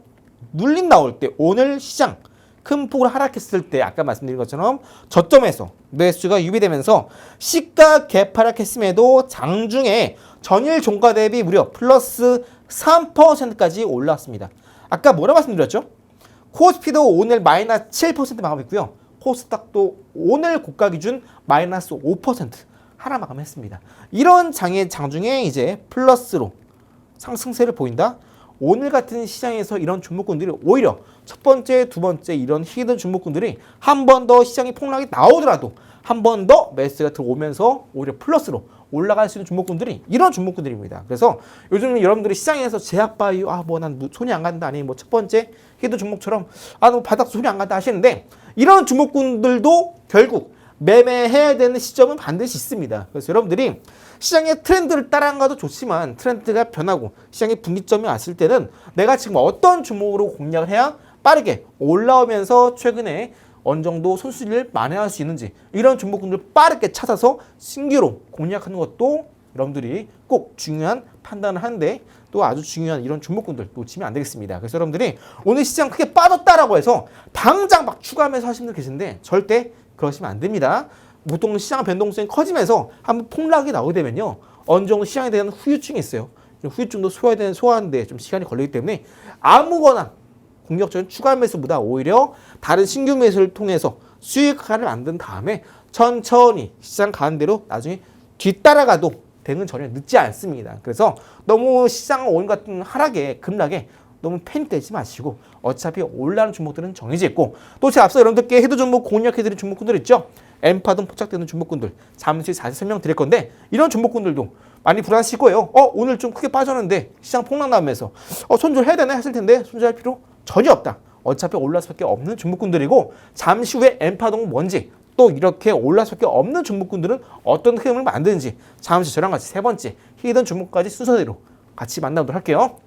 눌림 나올 때 오늘 시장 큰 폭으로 하락했을 때 아까 말씀드린 것처럼 저점에서 매수가 유비되면서 시가 개파락했음에도 장중에 전일 종가 대비 무려 플러스 3%까지 올라왔습니다. 아까 뭐라 말씀드렸죠? 코스피도 오늘 마이너스 7% 마감했고요. 코스닥도 오늘 고가 기준 마이너스 5% 하나 마감했습니다. 이런 장중에 이제 플러스로 상승세를 보인다. 오늘 같은 시장에서 이런 종목군들이 오히려 첫 번째, 두 번째 이런 히든 종목군들이 한 번 더 시장이 폭락이 나오더라도 한 번 더 매수가 들어오면서 오히려 플러스로 올라갈 수 있는 종목군들이 이런 종목군들입니다. 그래서 요즘 여러분들이 시장에서 제약바이오 뭐 난 손이 안 간다 아니면 뭐 첫 번째 히든 종목처럼 뭐 바닥 손이 안 간다 하시는데 이런 종목군들도 결국 매매해야 되는 시점은 반드시 있습니다. 그래서 여러분들이 시장의 트렌드를 따라가도 좋지만 트렌드가 변하고 시장의 분기점이 왔을 때는 내가 지금 어떤 종목으로 공략을 해야 빠르게 올라오면서 최근에 어느 정도 손실을 만회할 수 있는지 이런 종목군들을 빠르게 찾아서 신규로 공략하는 것도 여러분들이 꼭 중요한 판단을 하는데 또 아주 중요한 이런 종목군들 놓치면 안 되겠습니다. 그래서 여러분들이 오늘 시장 크게 빠졌다라고 해서 당장 막 추가 매수 하시는 분들 계신데 절대 그러시면 안 됩니다. 보통 시장 변동성이 커지면서 한번 폭락이 나오게 되면요. 어느 정도 시장에 대한 후유증이 있어요. 후유증도 소화하는데 좀 시간이 걸리기 때문에 아무거나 공격적인 추가 매수보다 오히려 다른 신규 매수를 통해서 수익화를 만든 다음에 천천히 시장 가는 대로 나중에 뒤따라가도 되는 전혀 늦지 않습니다. 그래서 너무 시장 오늘 같은 하락에 급락에 너무 패닉되지 마시고 어차피 올라가는 종목들은 정해져 있고 또 제가 앞서 여러분들께 해도 종목 공략해드린 종목군들 있죠. 엠파동 포착되는 종목군들 잠시 자세히 설명드릴 건데 이런 종목군들도 많이 불안하실 거예요. 오늘 좀 크게 빠졌는데 시장 폭락 나오면서 손절해야 되나 했을 텐데 손절할 필요 전혀 없다. 어차피 올라갈 수밖에 없는 종목군들이고 잠시 후에 엠파동 뭔지 또 이렇게 올라갈 수밖에 없는 종목군들은 어떤 흐름을 만드는지 잠시 저랑 같이 세 번째 히든 종목까지 순서대로 같이 만나보도록 할게요.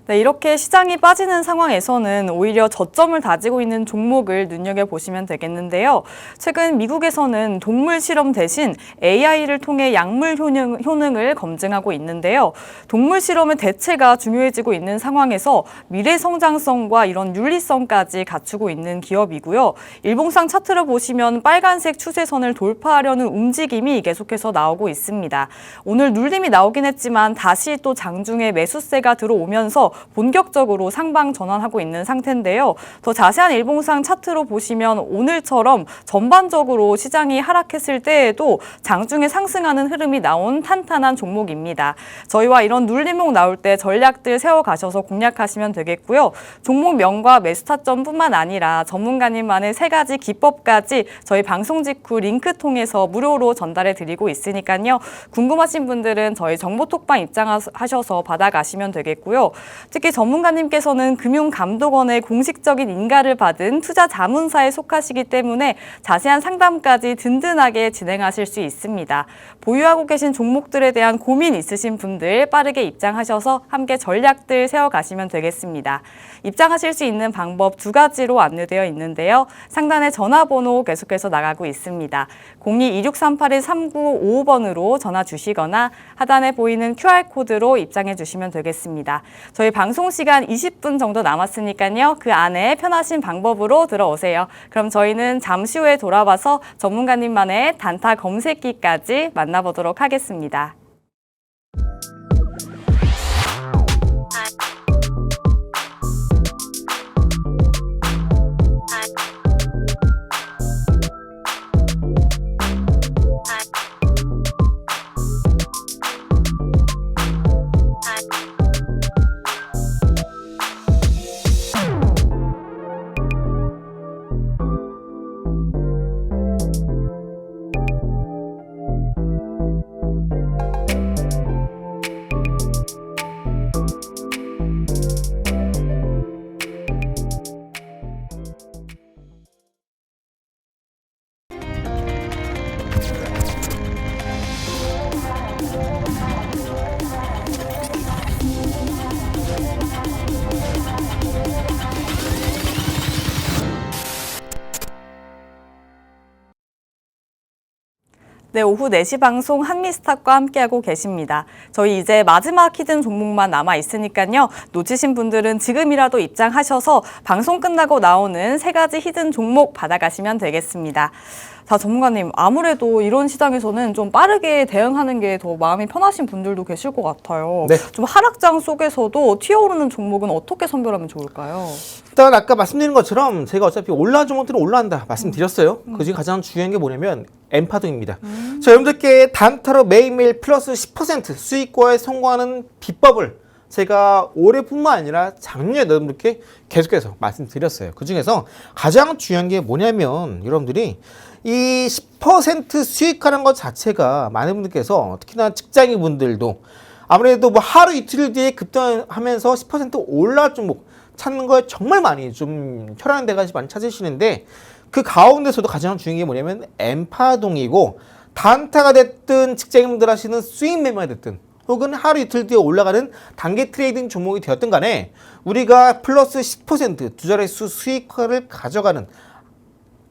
네, 이렇게 시장이 빠지는 상황에서는 오히려 저점을 다지고 있는 종목을 눈여겨보시면 되겠는데요. 최근 미국에서는 동물 실험 대신 AI를 통해 약물 효능을 검증하고 있는데요. 동물 실험의 대체가 중요해지고 있는 상황에서 미래 성장성과 이런 윤리성까지 갖추고 있는 기업이고요. 일봉상 차트를 보시면 빨간색 추세선을 돌파하려는 움직임이 계속해서 나오고 있습니다. 오늘 눌림이 나오긴 했지만 다시 또 장중에 매수세가 들어오면서 본격적으로 상방 전환하고 있는 상태인데요. 더 자세한 일봉상 차트로 보시면 오늘처럼 전반적으로 시장이 하락했을 때에도 장중에 상승하는 흐름이 나온 탄탄한 종목입니다. 저희와 이런 눌림목 나올 때 전략들 세워가셔서 공략하시면 되겠고요. 종목명과 매수 타점뿐만 아니라 전문가님만의 3가지 기법까지 저희 방송 직후 링크 통해서 무료로 전달해 드리고 있으니까요. 궁금하신 분들은 저희 정보톡방 입장하셔서 받아가시면 되겠고요. 특히 전문가님께서는 금융감독원의 공식적인 인가를 받은 투자 자문사에 속하시기 때문에 자세한 상담까지 든든하게 진행하실 수 있습니다. 보유하고 계신 종목들에 대한 고민 있으신 분들 빠르게 입장하셔서 함께 전략들 세워가시면 되겠습니다. 입장하실 수 있는 방법 2가지로 안내되어 있는데요. 상단에 전화번호 계속해서 나가고 있습니다. 02-2638-3955번으로 전화 주시거나 하단에 보이는 QR코드로 입장해 주시면 되겠습니다. 저희 방송 시간 20분 정도 남았으니까요. 그 안에 편하신 방법으로 들어오세요. 그럼 저희는 잠시 후에 돌아와서 전문가님만의 단타 검색기까지 만나보도록 하겠습니다. 네, 오후 4시 방송 한미스탁과 함께하고 계십니다. 저희 이제 마지막 히든 종목만 남아 있으니까요. 놓치신 분들은 지금이라도 입장하셔서 방송 끝나고 나오는 3가지 히든 종목 받아가시면 되겠습니다. 자, 전문가님, 아무래도 이런 시장에서는 좀 빠르게 대응하는 게 더 마음이 편하신 분들도 계실 것 같아요. 네. 좀 하락장 속에서도 튀어오르는 종목은 어떻게 선별하면 좋을까요? 일단 아까 말씀드린 것처럼 제가 어차피 올라온 종목들은 올라간다 말씀드렸어요. 그중에 가장 중요한 게 뭐냐면 엠파동입니다. 자, 여러분들께 단타로 매일매일 플러스 10% 수익과에 성공하는 비법을 제가 올해뿐만 아니라 작년에 여러분들께 계속해서 말씀드렸어요. 그중에서 가장 중요한 게 뭐냐면 여러분들이 이 10% 수익하는 것 자체가 많은 분들께서 특히나 직장인 분들도 아무래도 뭐 하루 이틀 뒤에 급등하면서 10% 올라갈 종목 찾는 걸 정말 많이 좀 혈안한 데가 많이 찾으시는데 그 가운데서도 가장 중요한 게 뭐냐면 엠파동이고 단타가 됐든 직장인분들 하시는 수익 매매가 됐든 혹은 하루 이틀 뒤에 올라가는 단기 트레이딩 종목이 되었든 간에 우리가 플러스 10%두 자릿수 수익화를 가져가는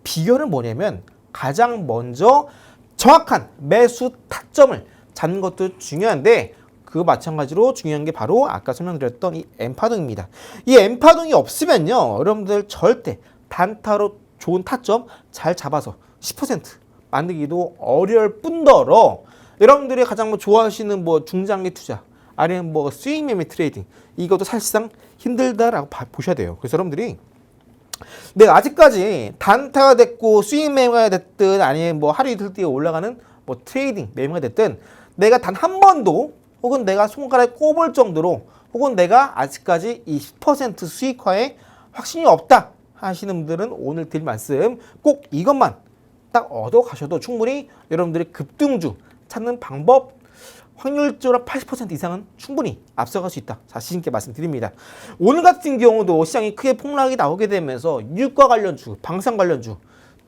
비결은 뭐냐면 가장 먼저 정확한 매수 타점을 잡는 것도 중요한데 그 마찬가지로 중요한 게 바로 아까 설명드렸던 이 엠파동입니다. 이 엠파동이 없으면요 여러분들 절대 단타로 좋은 타점 잘 잡아서 10% 만들기도 어려울 뿐더러 여러분들이 가장 뭐 좋아하시는 뭐 중장기 투자 아니면 뭐 수익 매매 트레이딩 이것도 사실상 힘들다라고 보셔야 돼요. 그래서 여러분들이 내가 아직까지 단타가 됐고 수익 매매가 됐든 아니면 뭐 하루 이틀 뒤에 올라가는 뭐 트레이딩 매매가 됐든 내가 단 한 번도 혹은 내가 손가락에 꼽을 정도로 혹은 내가 아직까지 이 10% 수익화에 확신이 없다 하시는 분들은 오늘 드릴 말씀 꼭 이것만 딱 얻어 가셔도 충분히 여러분들이 급등주 찾는 방법 확률적으로 80% 이상은 충분히 앞서갈 수 있다. 자신 있게 말씀드립니다. 오늘 같은 경우도 시장이 크게 폭락이 나오게 되면서 유가 관련주, 방산 관련주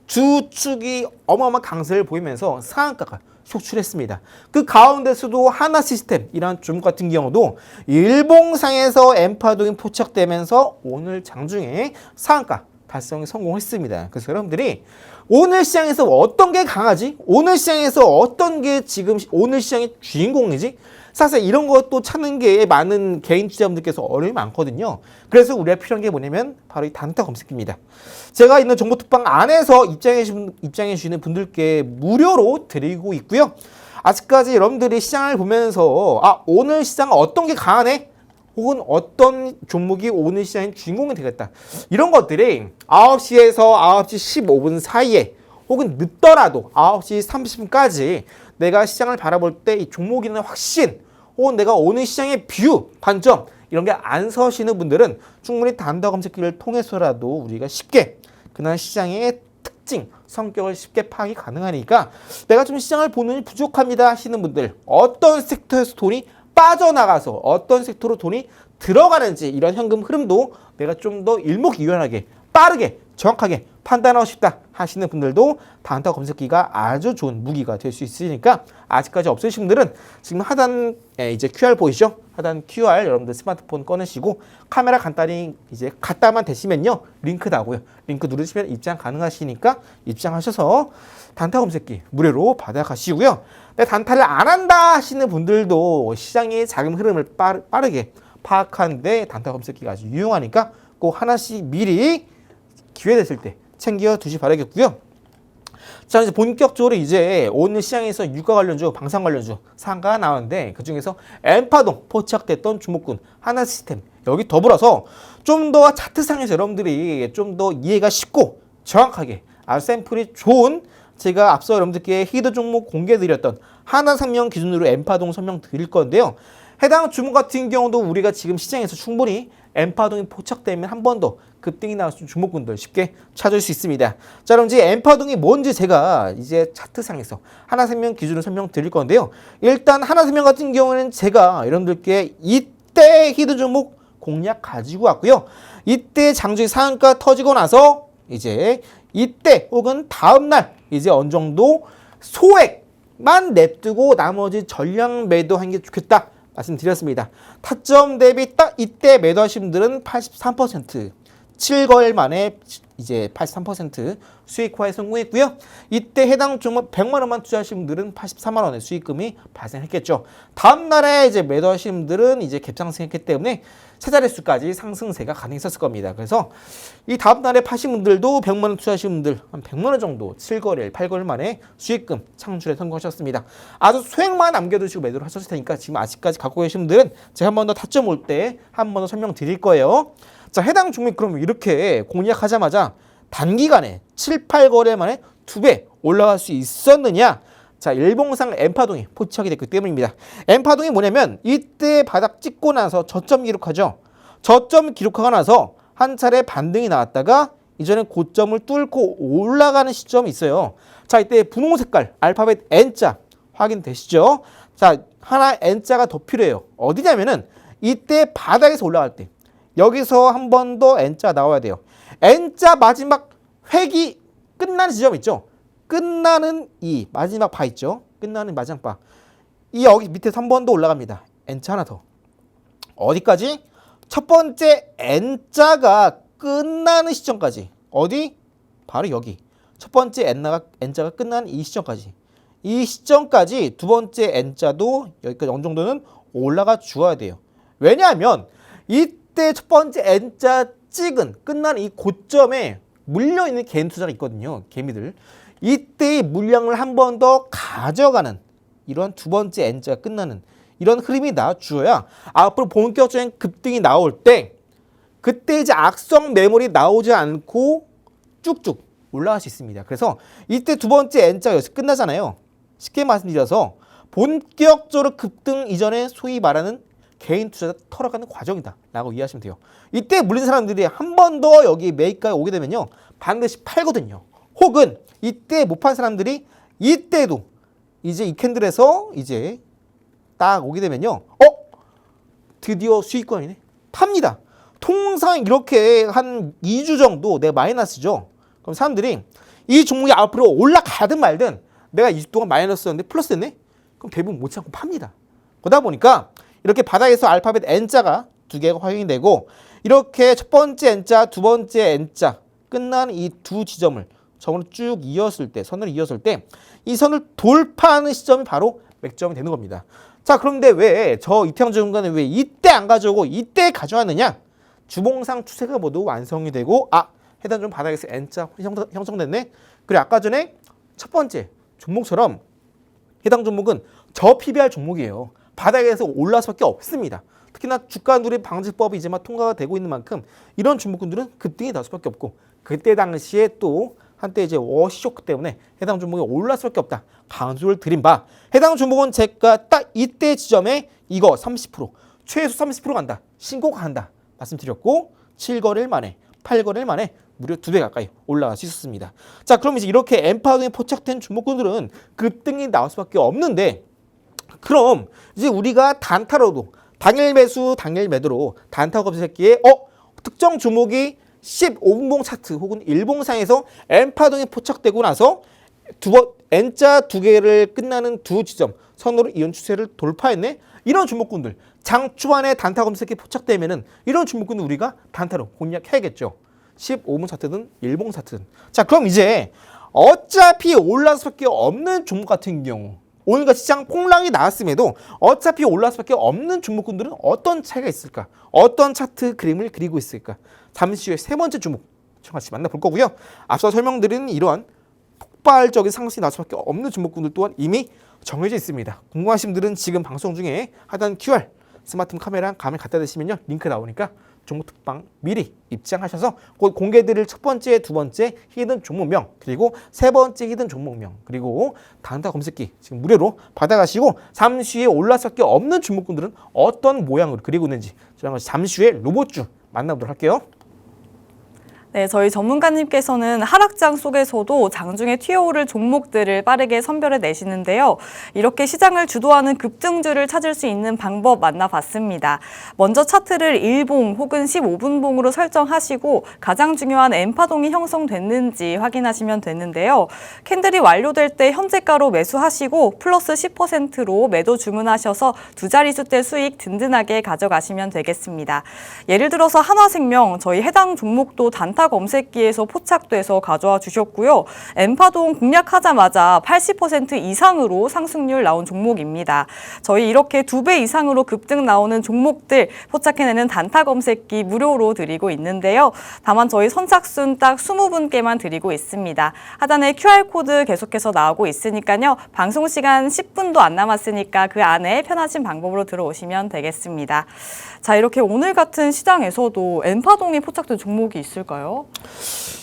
주축이 어마어마한 강세를 보이면서 상한가가 속출했습니다. 그 가운데서도 하나시스템이라는 종목 같은 경우도 일봉상에서 엠파동이 포착되면서 오늘 장중에 상한가 달성에 성공했습니다. 그래서 여러분들이 오늘 시장에서 어떤 게 강하지? 오늘 시장에서 어떤 게 지금 오늘 시장의 주인공이지? 사실 이런 것도 찾는 게 많은 개인 투자자분들께서 어려움이 많거든요. 그래서 우리가 필요한 게 뭐냐면 바로 이 단타 검색기입니다. 제가 있는 정보톡방 안에서 입장해 주시는 분들께 무료로 드리고 있고요. 아직까지 여러분들이 시장을 보면서 오늘 시장 어떤 게 강하네? 혹은 어떤 종목이 오늘 시장의 주인공이 되겠다. 이런 것들이 9시에서 9시 15분 사이에 혹은 늦더라도 9시 30분까지 내가 시장을 바라볼 때 이 종목이나 확신 혹은 내가 오늘 시장의 뷰, 관점 이런 게 안 서시는 분들은 충분히 단타 검색기를 통해서라도 우리가 쉽게 그날 시장의 특징, 성격을 쉽게 파악이 가능하니까 내가 좀 시장을 보는 부족합니다 하시는 분들 어떤 섹터에서 돈이 빠져나가서 어떤 섹터로 돈이 들어가는지 이런 현금 흐름도 내가 좀 더 일목요연하게 빠르게 정확하게 판단하고 싶다 하시는 분들도 단타 검색기가 아주 좋은 무기가 될 수 있으니까 아직까지 없으신 분들은 지금 하단에 이제 QR 보이시죠? 하단 QR 여러분들 스마트폰 꺼내시고 카메라 간단히 이제 갖다만 대시면요 링크 나오고요. 링크 누르시면 입장 가능하시니까 입장하셔서 단타 검색기 무료로 받아가시고요. 네, 단타를 안 한다 하시는 분들도 시장의 자금 흐름을 빠르게 파악하는데 단타 검색기가 아주 유용하니까 꼭 하나씩 미리 기회 됐을 때 챙겨 두시 바라겠고요. 자, 이제 본격적으로 이제 오늘 시장에서 유가 관련주, 방산 관련주 상가가 나오는데 그 중에서 엠파동 포착됐던 주목군 하나시스템 여기 더불어서 좀 더 차트상에서 여러분들이 좀 더 이해가 쉽고 정확하게 아주 샘플이 좋은 제가 앞서 여러분들께 히드 종목 공개드렸던 하나생명 기준으로 엠파동 설명 드릴 건데요. 해당 주목 같은 경우도 우리가 지금 시장에서 충분히 엠파동이 포착되면 한 번 더 급등이 나올 수 있는 주목군들 쉽게 찾을 수 있습니다. 자, 그럼 이제 엠파동이 뭔지 제가 이제 차트상에서 하나생명 기준으로 설명드릴 건데요. 일단 하나생명 같은 경우는 제가 여러분들께 이때 히드 종목 공략 가지고 왔고요. 이때 장중에 상한가 터지고 나서 이제 이때 혹은 다음날 이제 어느 정도 소액만 냅두고 나머지 전량 매도한 게 좋겠다 말씀드렸습니다. 타점 대비 딱 이때 매도하신 분들은 83%, 7거래일 만에 이제 83% 수익화에 성공했고요. 이때 해당 종목 100만 원만 투자하신 분들은 84만 원의 수익금이 발생했겠죠. 다음 날에 이제 매도하신 분들은 이제 갭상승했기 때문에 세 자릿수까지 상승세가 가능했었을 겁니다. 그래서 이 다음 날에 파신 분들도 100만 원 투자하신 분들 한 100만 원 정도 7거래일, 8거래일 만에 수익금 창출에 성공하셨습니다. 아주 소액만 남겨두시고 매도를 하셨을 테니까 지금 아직까지 갖고 계신 분들은 제가 한 번 더 타점 올 때 한 번 더 설명드릴 거예요. 자, 해당 종목 그럼 이렇게 공략하자마자 단기간에 7, 8거래 만에 2배 올라갈 수 있었느냐? 자, 일봉상 N파동이 포착이 됐기 때문입니다. N파동이 뭐냐면 이때 바닥 찍고 나서 저점 기록하죠. 저점 기록하고 나서 한 차례 반등이 나왔다가 이전에 고점을 뚫고 올라가는 시점이 있어요. 자, 이때 분홍 색깔 알파벳 N자 확인되시죠? 자, 하나 N자가 더 필요해요. 어디냐면은 이때 바닥에서 올라갈 때 여기서 한 번 더 N자 나와야 돼요. N자 마지막 획이 끝나는 지점 있죠? 끝나는 이 마지막 바 있죠? 끝나는 마지막 바. 이 여기 밑에서 한 번 더 올라갑니다. N자 하나 더. 어디까지? 첫 번째 N자가 끝나는 시점까지. 어디? 바로 여기. 첫 번째 N자가 끝나는 이 시점까지. 이 시점까지 두 번째 N자도 여기까지 어느 정도는 올라가 주어야 돼요. 왜냐하면 이때 첫 번째 N자 찍은 끝나는 이 고점에 물려있는 개인 투자가 있거든요. 개미들. 이때의 물량을 한 번 더 가져가는 이런 두 번째 N자가 끝나는 이런 흐름이 나와주어야 앞으로 본격적인 급등이 나올 때 그때 이제 악성 매물이 나오지 않고 쭉쭉 올라갈 수 있습니다. 그래서 이때 두 번째 N자가 여기서 끝나잖아요. 쉽게 말씀드려서 본격적으로 급등 이전에 소위 말하는 개인 투자자 털어가는 과정이다 라고 이해하시면 돼요. 이때 물린 사람들이 한 번 더 여기 매입가에 오게 되면요 반드시 팔거든요. 혹은 이때 못 판 사람들이 이때도 이제 이 캔들에서 이제 딱 오게 되면요 드디어 수익권이네 팝니다. 통상 이렇게 한 2주 정도 내가 마이너스죠. 그럼 사람들이 이 종목이 앞으로 올라가든 말든 내가 2주 동안 마이너스였는데 플러스 됐네? 그럼 대부분 못 참고 팝니다. 그러다 보니까 이렇게 바닥에서 알파벳 N자가 두 개가 확인이 되고 이렇게 첫 번째 N자, 두 번째 N자 끝나는 이 두 지점을 점으로 쭉 이었을 때, 선을 이었을 때 이 선을 돌파하는 시점이 바로 맥점이 되는 겁니다. 자, 그런데 왜 저 이태양증권은 왜 이때 안 가져오고 이때 가져왔느냐? 주봉상 추세가 모두 완성이 되고 해당 좀 바닥에서 N자 형성됐네. 그리고 아까 전에 첫 번째 종목처럼 해당 종목은 저 PBR 종목이에요. 바닥에서 올라갈 수밖에 없습니다. 특히나 주가 누립 방지법이 이제 막 통과가 되고 있는 만큼 이런 종목군들은 급등이 나올 수밖에 없고 그때 당시에 또 한때 이제 워쇼크 때문에 해당 종목이 올라갈 수밖에 없다. 강조를 드린 바 해당 종목은 제가 딱 이때 지점에 이거 30% 최소 30% 간다. 신고가 한다. 말씀드렸고 7거래일 만에 8거래일 만에 무려 2배 가까이 올라갈 수 있었습니다. 자, 그럼 이제 이렇게 N파동에 포착된 종목군들은 급등이 나올 수밖에 없는데 그럼 이제 우리가 단타로도 당일 매수, 당일 매도로 단타 검색기에 특정 종목이 15분봉 차트 혹은 일봉상에서 N파동에 포착되고 나서 N자 두 개를 끝나는 두 지점 선으로 이온 추세를 돌파했네. 이런 종목군들 장 초반에 단타 검색기에 포착되면은 이런 종목군들 우리가 단타로 공략해야겠죠. 15분 차트든 일봉 차트든. 자, 그럼 이제 어차피 올라갈 수밖에 없는 종목 같은 경우 오늘같이 시장 폭락이 나왔음에도 어차피 올라갈 수밖에 없는 종목군들은 어떤 차이가 있을까? 어떤 차트 그림을 그리고 있을까? 잠시 후에 세 번째 종목 같이 만나볼 거고요. 앞서 설명드린 이러한 폭발적인 상승이 나올 수밖에 없는 종목군들 또한 이미 정해져 있습니다. 궁금하신 분들은 지금 방송 중에 하단 QR 스마트폰 카메라랑 가면 갖다 대시면요 링크 나오니까 종목 특방 미리 입장하셔서 곧 공개드릴 첫 번째, 두 번째 히든 종목명 그리고 세 번째 히든 종목명 그리고 단타 검색기 지금 무료로 받아가시고 잠시 후에 올라갈 수밖에 없는 종목군들은 어떤 모양으로 그리고 있는지 저랑 같이 잠시 후에 로봇주 만나보도록 할게요. 네, 저희 전문가님께서는 하락장 속에서도 장중에 튀어오를 종목들을 빠르게 선별해 내시는데요. 이렇게 시장을 주도하는 급등주를 찾을 수 있는 방법 만나봤습니다. 먼저 차트를 1봉 혹은 15분봉으로 설정하시고 가장 중요한 N파동이 형성됐는지 확인하시면 되는데요. 캔들이 완료될 때 현재가로 매수하시고 플러스 10%로 매도 주문하셔서 두 자릿수대 수익 든든하게 가져가시면 되겠습니다. 예를 들어서 한화생명, 저희 해당 종목도 단타 검색기에서 포착돼서 가져와 주셨고요. N파동 공략하자마자 80% 이상으로 상승률 나온 종목입니다. 저희 이렇게 2배 이상으로 급등 나오는 종목들 포착해내는 단타 검색기 무료로 드리고 있는데요. 다만 저희 선착순 딱 20분께만 드리고 있습니다. 하단에 QR코드 계속해서 나오고 있으니까요. 방송 시간 10분도 안 남았으니까 그 안에 편하신 방법으로 들어오시면 되겠습니다. 자, 이렇게 오늘 같은 시장에서도 N파동이 포착된 종목이 있을까요?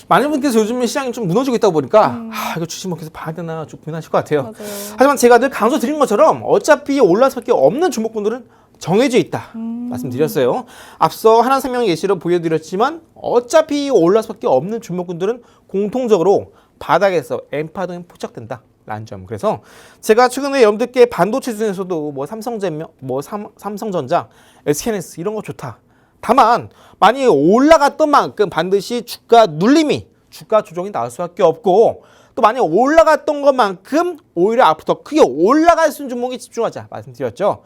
많은 분께서 요즘에 시장이 좀 무너지고 있다 보니까 이거 주식 뭐 계속 봐야 되나 좀 고민하실 것 같아요. 맞아요. 하지만 제가 늘 강조드린 것처럼 어차피 올라설 수밖에 없는 종목군들은 정해져 있다 말씀드렸어요. 앞서 하나생명 예시로 보여드렸지만 어차피 올라설 수밖에 없는 종목군들은 공통적으로 바닥에서 N파동이 포착된다. 라는 점. 그래서 제가 최근에 여러분들께 반도체 중에서도 뭐 삼성전자, SK하이닉스 이런 거 좋다. 다만 많이 올라갔던 만큼 반드시 주가 눌림이, 주가 조정이 나올 수밖에 없고 또 많이 올라갔던 것만큼 오히려 앞으로 더 크게 올라갈 수 있는 종목에 집중하자 말씀드렸죠.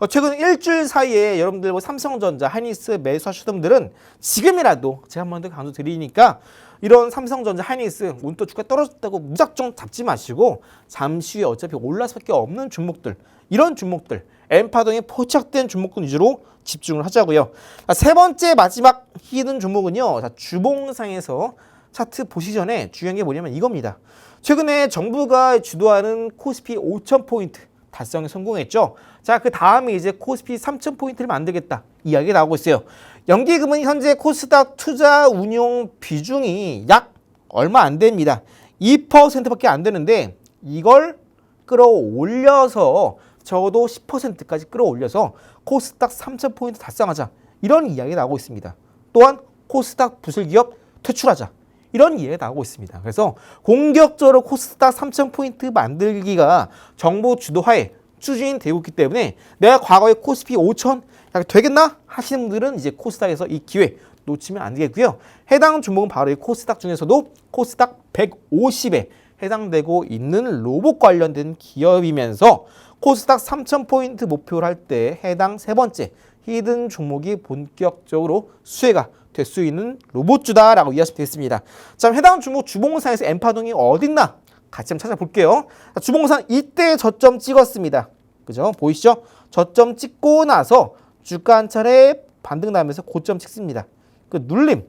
최근 일주일 사이에 여러분들 뭐 삼성전자, 하이닉스 매수하셨던 분들은 지금이라도 제가 한 번 더 강조드리니까 이런 삼성전자, 하이닉스 오늘 또 주가 떨어졌다고 무작정 잡지 마시고 잠시 후에 어차피 올라갈 수밖에 없는 종목들, 이런 종목들 N파동에 포착된 종목군 위주로 집중을 하자고요. 세 번째 마지막 히든 종목은요. 주봉상에서 차트 보시기 전에 중요한 게 뭐냐면 이겁니다. 최근에 정부가 주도하는 코스피 5,000포인트 달성에 성공했죠. 자, 그 다음에 이제 코스피 3,000포인트를 만들겠다 이야기가 나오고 있어요. 연기금은 현재 코스닥 투자 운용 비중이 약 얼마 안 됩니다. 2%밖에 안 되는데 이걸 끌어올려서 적어도 10%까지 끌어올려서 코스닥 3,000포인트 달성하자. 이런 이야기가 나오고 있습니다. 또한 코스닥 부실기업 퇴출하자. 이런 이야기가 나오고 있습니다. 그래서 공격적으로 코스닥 3,000포인트 만들기가 정부 주도하에 추진되고 있기 때문에 내가 과거에 코스피 5,000 되겠나 하시는 분들은 이제 코스닥에서 이 기회 놓치면 안 되겠고요. 해당 종목은 바로 이 코스닥 중에서도 코스닥 150에 해당되고 있는 로봇 관련된 기업이면서 코스닥 3,000포인트 목표를 할 때 해당 세 번째 히든 종목이 본격적으로 수혜가 될 수 있는 로봇주다라고 이해하시면 되겠습니다. 자, 해당 종목 주봉상에서 N파동이 어딨나 같이 한번 찾아볼게요. 주봉상 이때 저점 찍었습니다. 그죠? 보이시죠? 저점 찍고 나서 주가 한 차례 반등 나면서 고점 찍습니다. 그 눌림,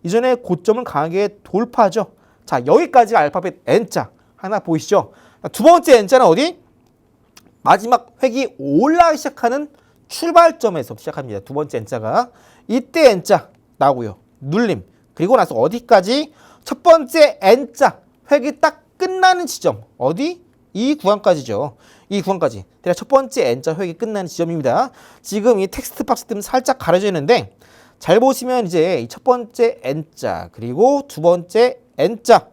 이전에 고점을 강하게 돌파하죠. 자, 여기까지 알파벳 N자 하나 보이시죠? 두 번째 N자는 어디? 마지막 획이 올라가기 시작하는 출발점에서 시작합니다. 두 번째 N자가 이때 N자 나오고요. 눌림. 그리고 나서 어디까지? 첫 번째 N자 획이 딱 끝나는 지점. 어디? 이 구간까지죠. 이 구간까지. 대략 첫 번째 N자 획이 끝나는 지점입니다. 지금 이 텍스트 박스 때문에 살짝 가려져 있는데 잘 보시면 이제 첫 번째 N자 그리고 두 번째 N자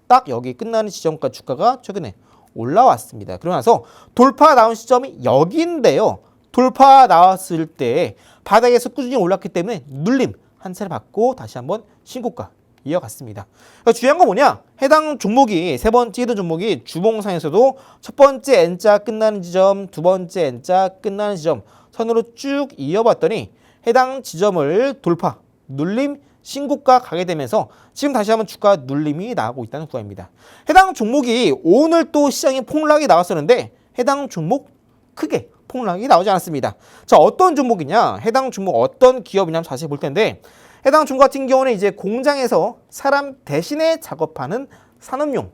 딱 여기 끝나는 지점까지 주가가 최근에 올라왔습니다. 그러고 나서 돌파 나온 시점이 여기인데요. 돌파 나왔을 때 바닥에서 꾸준히 올랐기 때문에 눌림 한 차례 받고 다시 한번 신고가 이어갔습니다. 그러니까 중요한 건 뭐냐? 해당 종목이 세 번째 히든 종목이 주봉상에서도 첫 번째 N자 끝나는 지점, 두 번째 N자 끝나는 지점 선으로 쭉 이어봤더니 해당 지점을 돌파, 눌림, 신고가 가게 되면서 지금 다시 한번 주가 눌림이 나오고 있다는 구간입니다. 해당 종목이 오늘 또 시장에 폭락이 나왔었는데 해당 종목 크게 폭락이 나오지 않았습니다. 자, 어떤 종목이냐? 해당 종목 어떤 기업이냐 자세히 볼 텐데 해당 종목 같은 경우는 이제 공장에서 사람 대신에 작업하는 산업용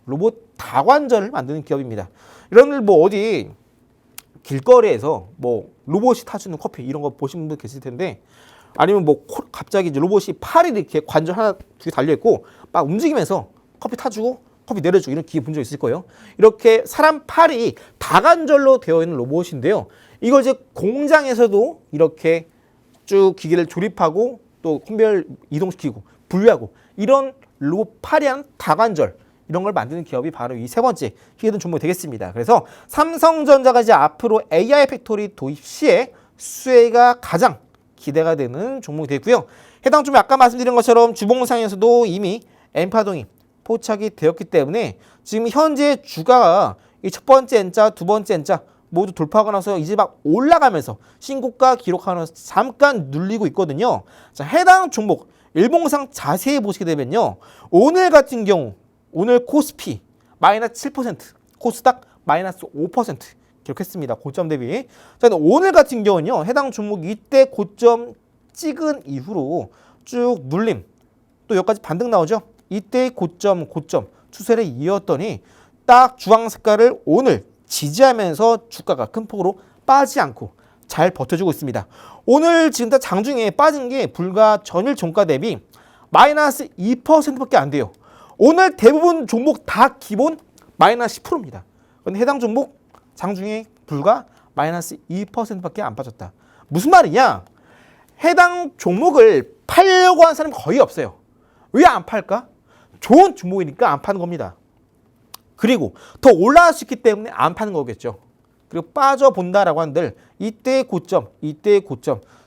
로봇 다관절을 만드는 기업입니다. 이런 뭐 어디 길거리에서 뭐 로봇이 타주는 커피 이런 거 보신 분들 계실 텐데 아니면 뭐 갑자기 이제 로봇이 팔이 이렇게 관절 하나 두 개 달려 있고 막 움직이면서 커피 타주고 커피 내려주고 이런 기계 본 적 있을 거예요. 이렇게 사람 팔이 다관절로 되어 있는 로봇인데요. 이걸 이제 공장에서도 이렇게 쭉 기계를 조립하고 또 컨베이어 이동시키고 분류하고 이런 로파리한 다관절 이런 걸 만드는 기업이 바로 이 세 번째 히든 종목이 되겠습니다. 그래서 삼성전자가 이제 앞으로 AI 팩토리 도입 시에 수혜가 가장 기대가 되는 종목이 되고요. 해당 종목 아까 말씀드린 것처럼 주봉상에서도 이미 엔파동이 포착이 되었기 때문에 지금 현재 주가가 이 첫 번째 N자, 두 번째 N자 모두 돌파하고 나서 이제 막 올라가면서 신고가 기록하면서 잠깐 눌리고 있거든요. 자, 해당 종목 일봉상 자세히 보시게 되면요. 오늘 같은 경우 오늘 코스피 마이너스 7%, 코스닥 마이너스 5% 기록했습니다. 고점 대비. 자, 오늘 같은 경우는요. 해당 종목 이때 고점 찍은 이후로 쭉 눌림. 또 여기까지 반등 나오죠. 이때 고점 추세를 이었더니 딱 주황 색깔을 오늘 지지하면서 주가가 큰 폭으로 빠지지 않고 잘 버텨주고 있습니다. 오늘 지금 다 장중에 빠진 게 불과 전일 종가 대비 마이너스 2%밖에 안 돼요. 오늘 대부분 종목 다 기본 마이너스 10%입니다. 그런데 해당 종목 장중에 불과 마이너스 2%밖에 안 빠졌다. 무슨 말이냐? 해당 종목을 팔려고 하는 사람이 거의 없어요. 왜 안 팔까? 좋은 종목이니까 안 파는 겁니다. 그리고 더 올라갈 수 있기 때문에 안 파는 거겠죠. 그리고 빠져본다라고 한들 이때의 고점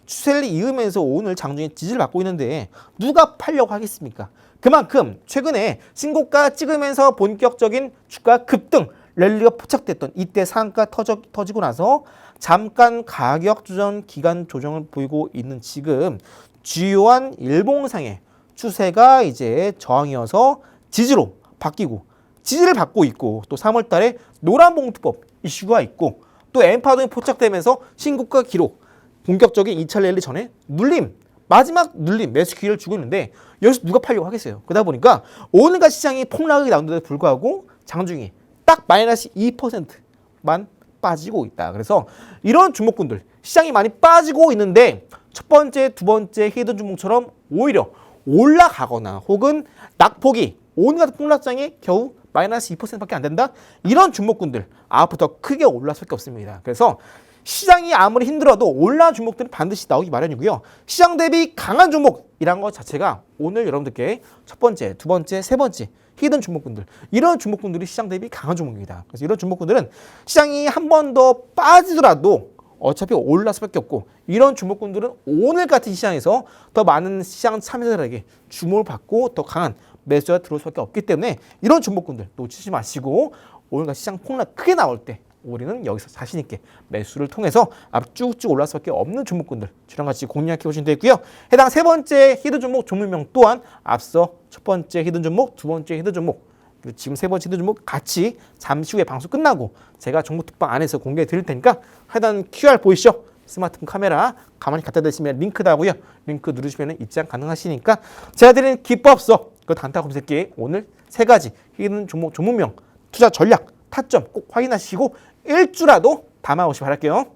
추세를 이으면서 오늘 장중에 지지를 받고 있는데 누가 팔려고 하겠습니까? 그만큼 최근에 신고가 찍으면서 본격적인 주가 급등 랠리가 포착됐던 이때 상한가 터지고 나서 잠깐 가격 조정 기간 조정을 보이고 있는 지금 주요한 일봉상의 추세가 이제 저항이어서 지지로 바뀌고 지지를 받고 있고 또 3월 달에 노란봉투법 이슈가 있고 또 엔파동이 포착되면서 신고가 기록 본격적인 2차 랠리 전에 눌림 마지막 눌림 매수 기회를 주고 있는데 여기서 누가 팔려고 하겠어요. 그러다 보니까 오늘같이 시장이 폭락이 나온데도 불구하고 장중에 딱 마이너스 2%만 빠지고 있다. 그래서 이런 종목군들 시장이 많이 빠지고 있는데 첫 번째, 두 번째 히든 종목처럼 오히려 올라가거나 혹은 낙폭이 오늘 같은 폭락장에 겨우 마이너스 2%밖에 안 된다? 이런 종목군들 앞으로 더 크게 올라갈 수밖에 없습니다. 그래서 시장이 아무리 힘들어도 올라간 종목들은 반드시 나오기 마련이고요. 시장 대비 강한 종목이란 것 자체가 오늘 여러분들께 첫 번째, 두 번째, 세 번째 히든 종목군들 이런 종목군들이 시장 대비 강한 종목입니다. 그래서 이런 종목군들은 시장이 한 번 더 빠지더라도 어차피 올라갈 수밖에 없고 이런 종목군들은 오늘 같은 시장에서 더 많은 시장 참여자들에게 주목을 받고 더 강한 매수가 들어올 수밖에 없기 때문에 이런 종목군들 놓치지 마시고 오늘같이 시장 폭락 크게 나올 때 우리는 여기서 자신 있게 매수를 통해서 앞으로 쭉쭉 올라갈 수밖에 없는 종목군들 저랑 같이 공략해 보시면 되고요. 해당 세 번째 히든 종목 종목명 또한 앞서 첫 번째 히든 종목, 두 번째 히든 종목 그리고 지금 세 번째 히든 종목 같이 잠시 후에 방송 끝나고 제가 정보 특방 안에서 공개해 드릴 테니까 해당 QR 보이시죠? 스마트폰 카메라 가만히 갖다 대시면 링크 나오고요. 링크 누르시면 입장 가능하시니까 제가 드리는 기법서 그 단타 검색기에 오늘 세 가지 히든 종목 종목명 투자 전략 타점 꼭 확인하시고 일주라도 담아오시 바랄게요.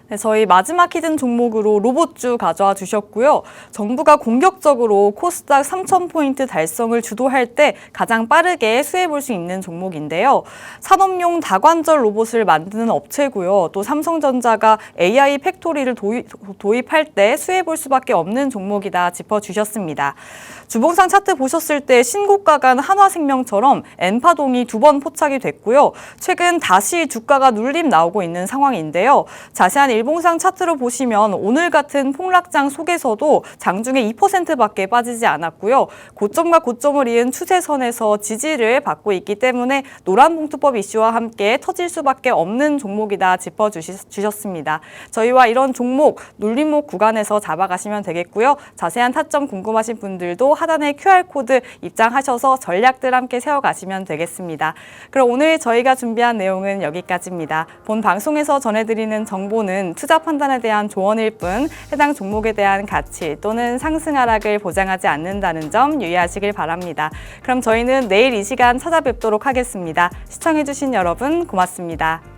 네, 저희 마지막 히든 종목으로 로봇주 가져와 주셨고요. 정부가 공격적으로 코스닥 3,000포인트 달성을 주도할 때 가장 빠르게 수혜볼 수 있는 종목인데요. 산업용 다관절 로봇을 만드는 업체고요. 또 삼성전자가 AI 팩토리를 도입할 때 수혜볼 수밖에 없는 종목이다 짚어주셨습니다. 주봉상 차트 보셨을 때 신고가 간 한화생명처럼 엔파동이 두 번 포착이 됐고요. 최근 다시 주가가 눌림 나오고 있는 상황인데요. 자세한 일봉상 차트로 보시면 오늘 같은 폭락장 속에서도 장중에 2%밖에 빠지지 않았고요. 고점과 고점을 이은 추세선에서 지지를 받고 있기 때문에 노란봉투법 이슈와 함께 터질 수밖에 없는 종목이다 짚어주셨습니다. 저희와 이런 종목 눌림목 구간에서 잡아가시면 되겠고요. 자세한 타점 궁금하신 분들도 하단에 QR코드 입장하셔서 전략들 함께 세워가시면 되겠습니다. 그럼 오늘 저희가 준비한 내용은 여기까지입니다. 본 방송에서 전해드리는 정보는 투자 판단에 대한 조언일 뿐 해당 종목에 대한 가치 또는 상승 하락을 보장하지 않는다는 점 유의하시길 바랍니다. 그럼 저희는 내일 이 시간 찾아뵙도록 하겠습니다. 시청해주신 여러분 고맙습니다.